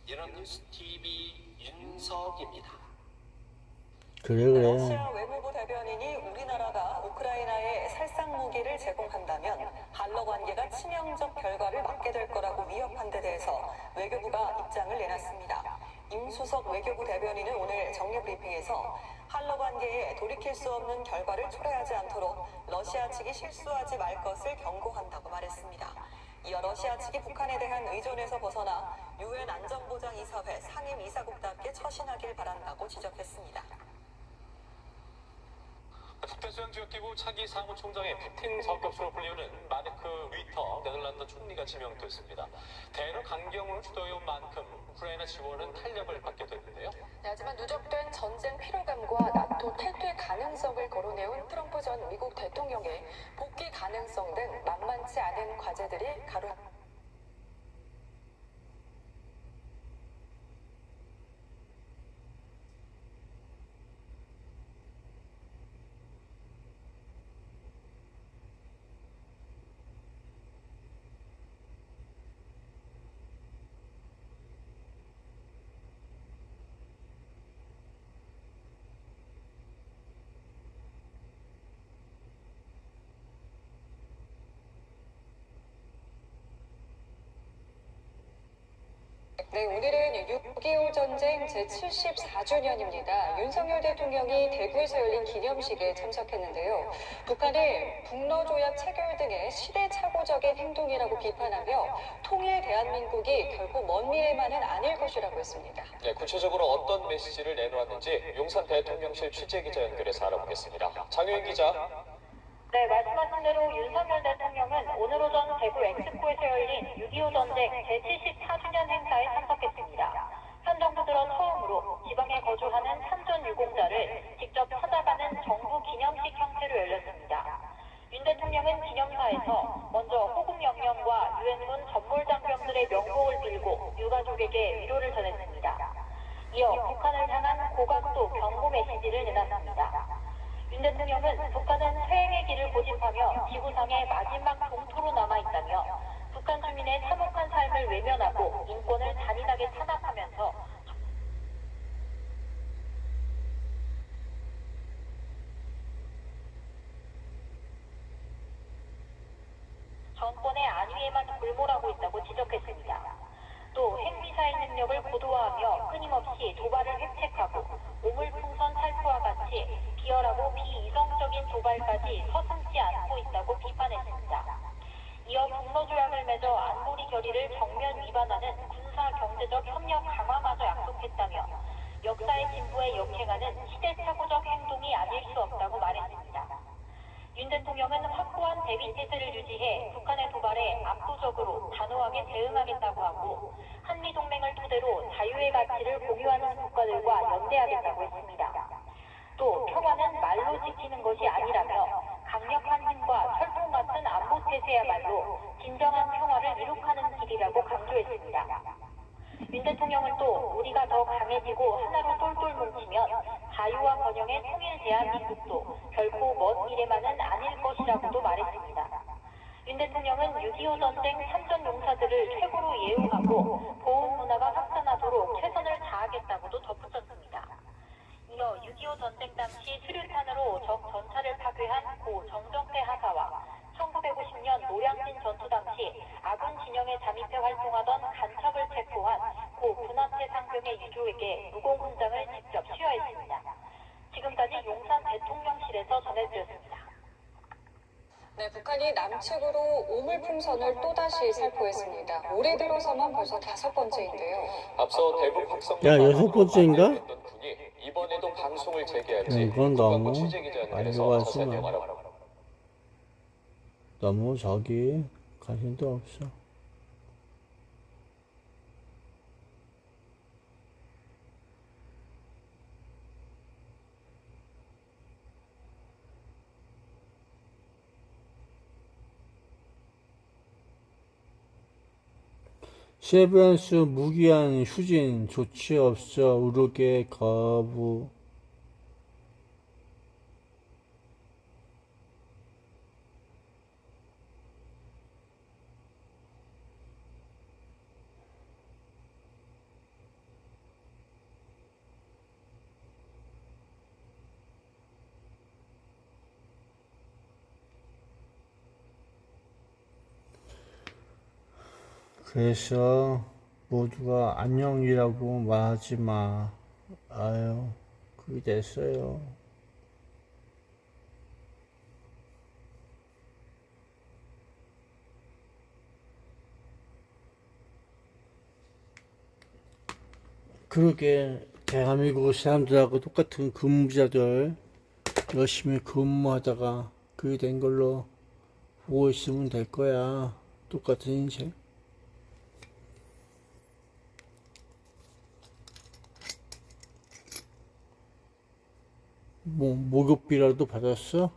연합뉴스 TV 윤석입니다. 그래 러시아 외무부 대변인이 우리나라가 우크라이나에 살상 무기를 제공한다면 한러 관계가 치명적 결과를 맞게 될 거라고 위협한 데 대해서 외교부가 입장을 내놨습니다. 임수석 외교부 대변인은 오늘 정례 브리핑에서 한러 관계에 돌이킬 수 없는 결과를 초래하지 않도록 러시아 측이 실수하지 말 것을 경고한다고 말했습니다. 이어 러시아 측이 북한에 대한 의존에서 벗어나 유엔 안전보장이사회 상임이사국답게 처신하길 바란다고 지적했습니다. 북대서양지역기구 차기 사무총장의 푸틴 성격수로 불리우는 마르크 류터 네덜란드 총리가 지명됐습니다. 대러 강경을 주도해온 만큼 우크라이나 지원은 탄력을 받게 됐는데요. 네, 하지만 누적된 전쟁 피로감과 나토 탈퇴 가능성을 거론해온 트럼프 전 미국 대통령의 복귀 가능성 등 만만치 않은 과제들이 네, 오늘은 6.25 전쟁 제74주년입니다. 윤석열 대통령이 대구에서 열린 기념식에 참석했는데요. 북한을 북러조약 체결 등의 시대착오적인 행동이라고 비판하며 통일 대한민국이 결코 먼 미래만은 아닐 것이라고 했습니다. 네, 구체적으로 어떤 메시지를 내놓았는지 용산 대통령실 취재기자 연결해서 알아보겠습니다. 장효인 기자. 네, 말씀하신 대로 윤석열 대통령은 오늘 오전 대구 엑스포에서 열린 6.25 전쟁 제74주년 행사에 참석했습니다. 현 정부 들어 처음으로 지방에 거주하는 참전 유공자를 직접 찾아가는 정부 기념식 형태로 열렸습니다. 윤 대통령은 기념사에서 먼저 호국 영령과 유엔군 전몰장병들의 명복을 빌고 유가족에게 위로를 전했습니다. 이어 북한을 향한 고강도 경고 메시지를 내놨습니다. 윤 대통령은 북한은 퇴행의 길을 고집하며 지구상의 마지막 동토로 남아있다며 북한 주민의 참혹한 삶을 외면하고 인권을 잔인하게 탄압하면서 정권의 안위에만 골몰하고 있다고 지적했습니다. 또 핵미사일 능력을 고도화하며 끊임없이 도발을 획책하고 오물풍선 살포와 같이 비열하고 비이성적인 도발까지 서슴지 않고 있다고 비판했습니다. 이어 북러조약을 맺어 안보리 결의를 정면 위반하는 군사 경제적 협력 강화마저 약속했다며 역사의 진보에 역행하는 시대착오적 행동이 아닐 수 없다고 말했습니다. 윤 대통령은 확고한 대비 태세를 유지해 북한의 도발에 압도적으로 단호하게 대응하겠다고 하고 한미동맹을 토대로 자유의 가치를 공유하는 국가들과 연대하겠다고 했습니다. 또 평화는 말로 지키는 것이 아니라며 강력한 힘과 철통 같은 안보 태세야말로 진정한 평화를 이룩하는 길이라고 강조했습니다. 윤 대통령은 또 우리가 더 강해지고 하나로 똘똘 뭉치면 자유와 번영의 통일 대한민국도 결코 먼 미래만은 아닐 것이라고도 말했습니다. 윤 대통령은 6.25 전쟁 참전 용사들을 최고로 예우하고 보훈 문화가 확산하도록 최선을 다하겠다고도 덧붙였습니다. 이어 6.25 전쟁 당시 수류탄으로 적 전차를 파괴한 고 정정태 하사와 1950년 노량진 전투 당시 아군 진영에 잠입해 활동하던 간첩을 체포한 고 군함대 상병의 유족에게 무공훈장을 직접 수여했습니다. 지금까지 용산 대통령실에서 전해드렸습니다. 네, 북한이 남측으로 오물풍선을 또다시 살포했습니다. 올해 들어서만 벌써 5번째인데요. 앞서 대북 확성을 야, 6번째인가? 했던 군이 이번에도 방송을 재개할지 이건 너무 취재기자 많이 연결해서 자세한 가지마. 내용 알아보겠습니다. 너무 저기 관심도 없어. 세브란스 무기한 휴진 조치 없어 우르게 거부. 그래서 모두가 안녕이라고 말하지 마. 아유, 그게 됐어요. 그러게 대한민국 사람들하고 똑같은 근무자들 열심히 근무하다가 그게 된 걸로 보고 있으면 될 거야. 똑같은 인생. 뭐 목욕비라도 받았어?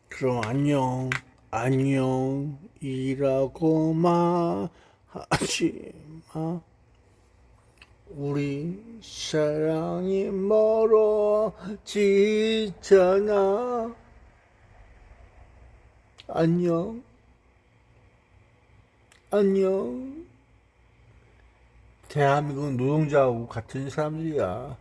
그럼 안녕이라고 말하지 마. 우리 사랑이 멀어지잖아. 안녕. 대한민국 노동자하고 같은 사람들이야.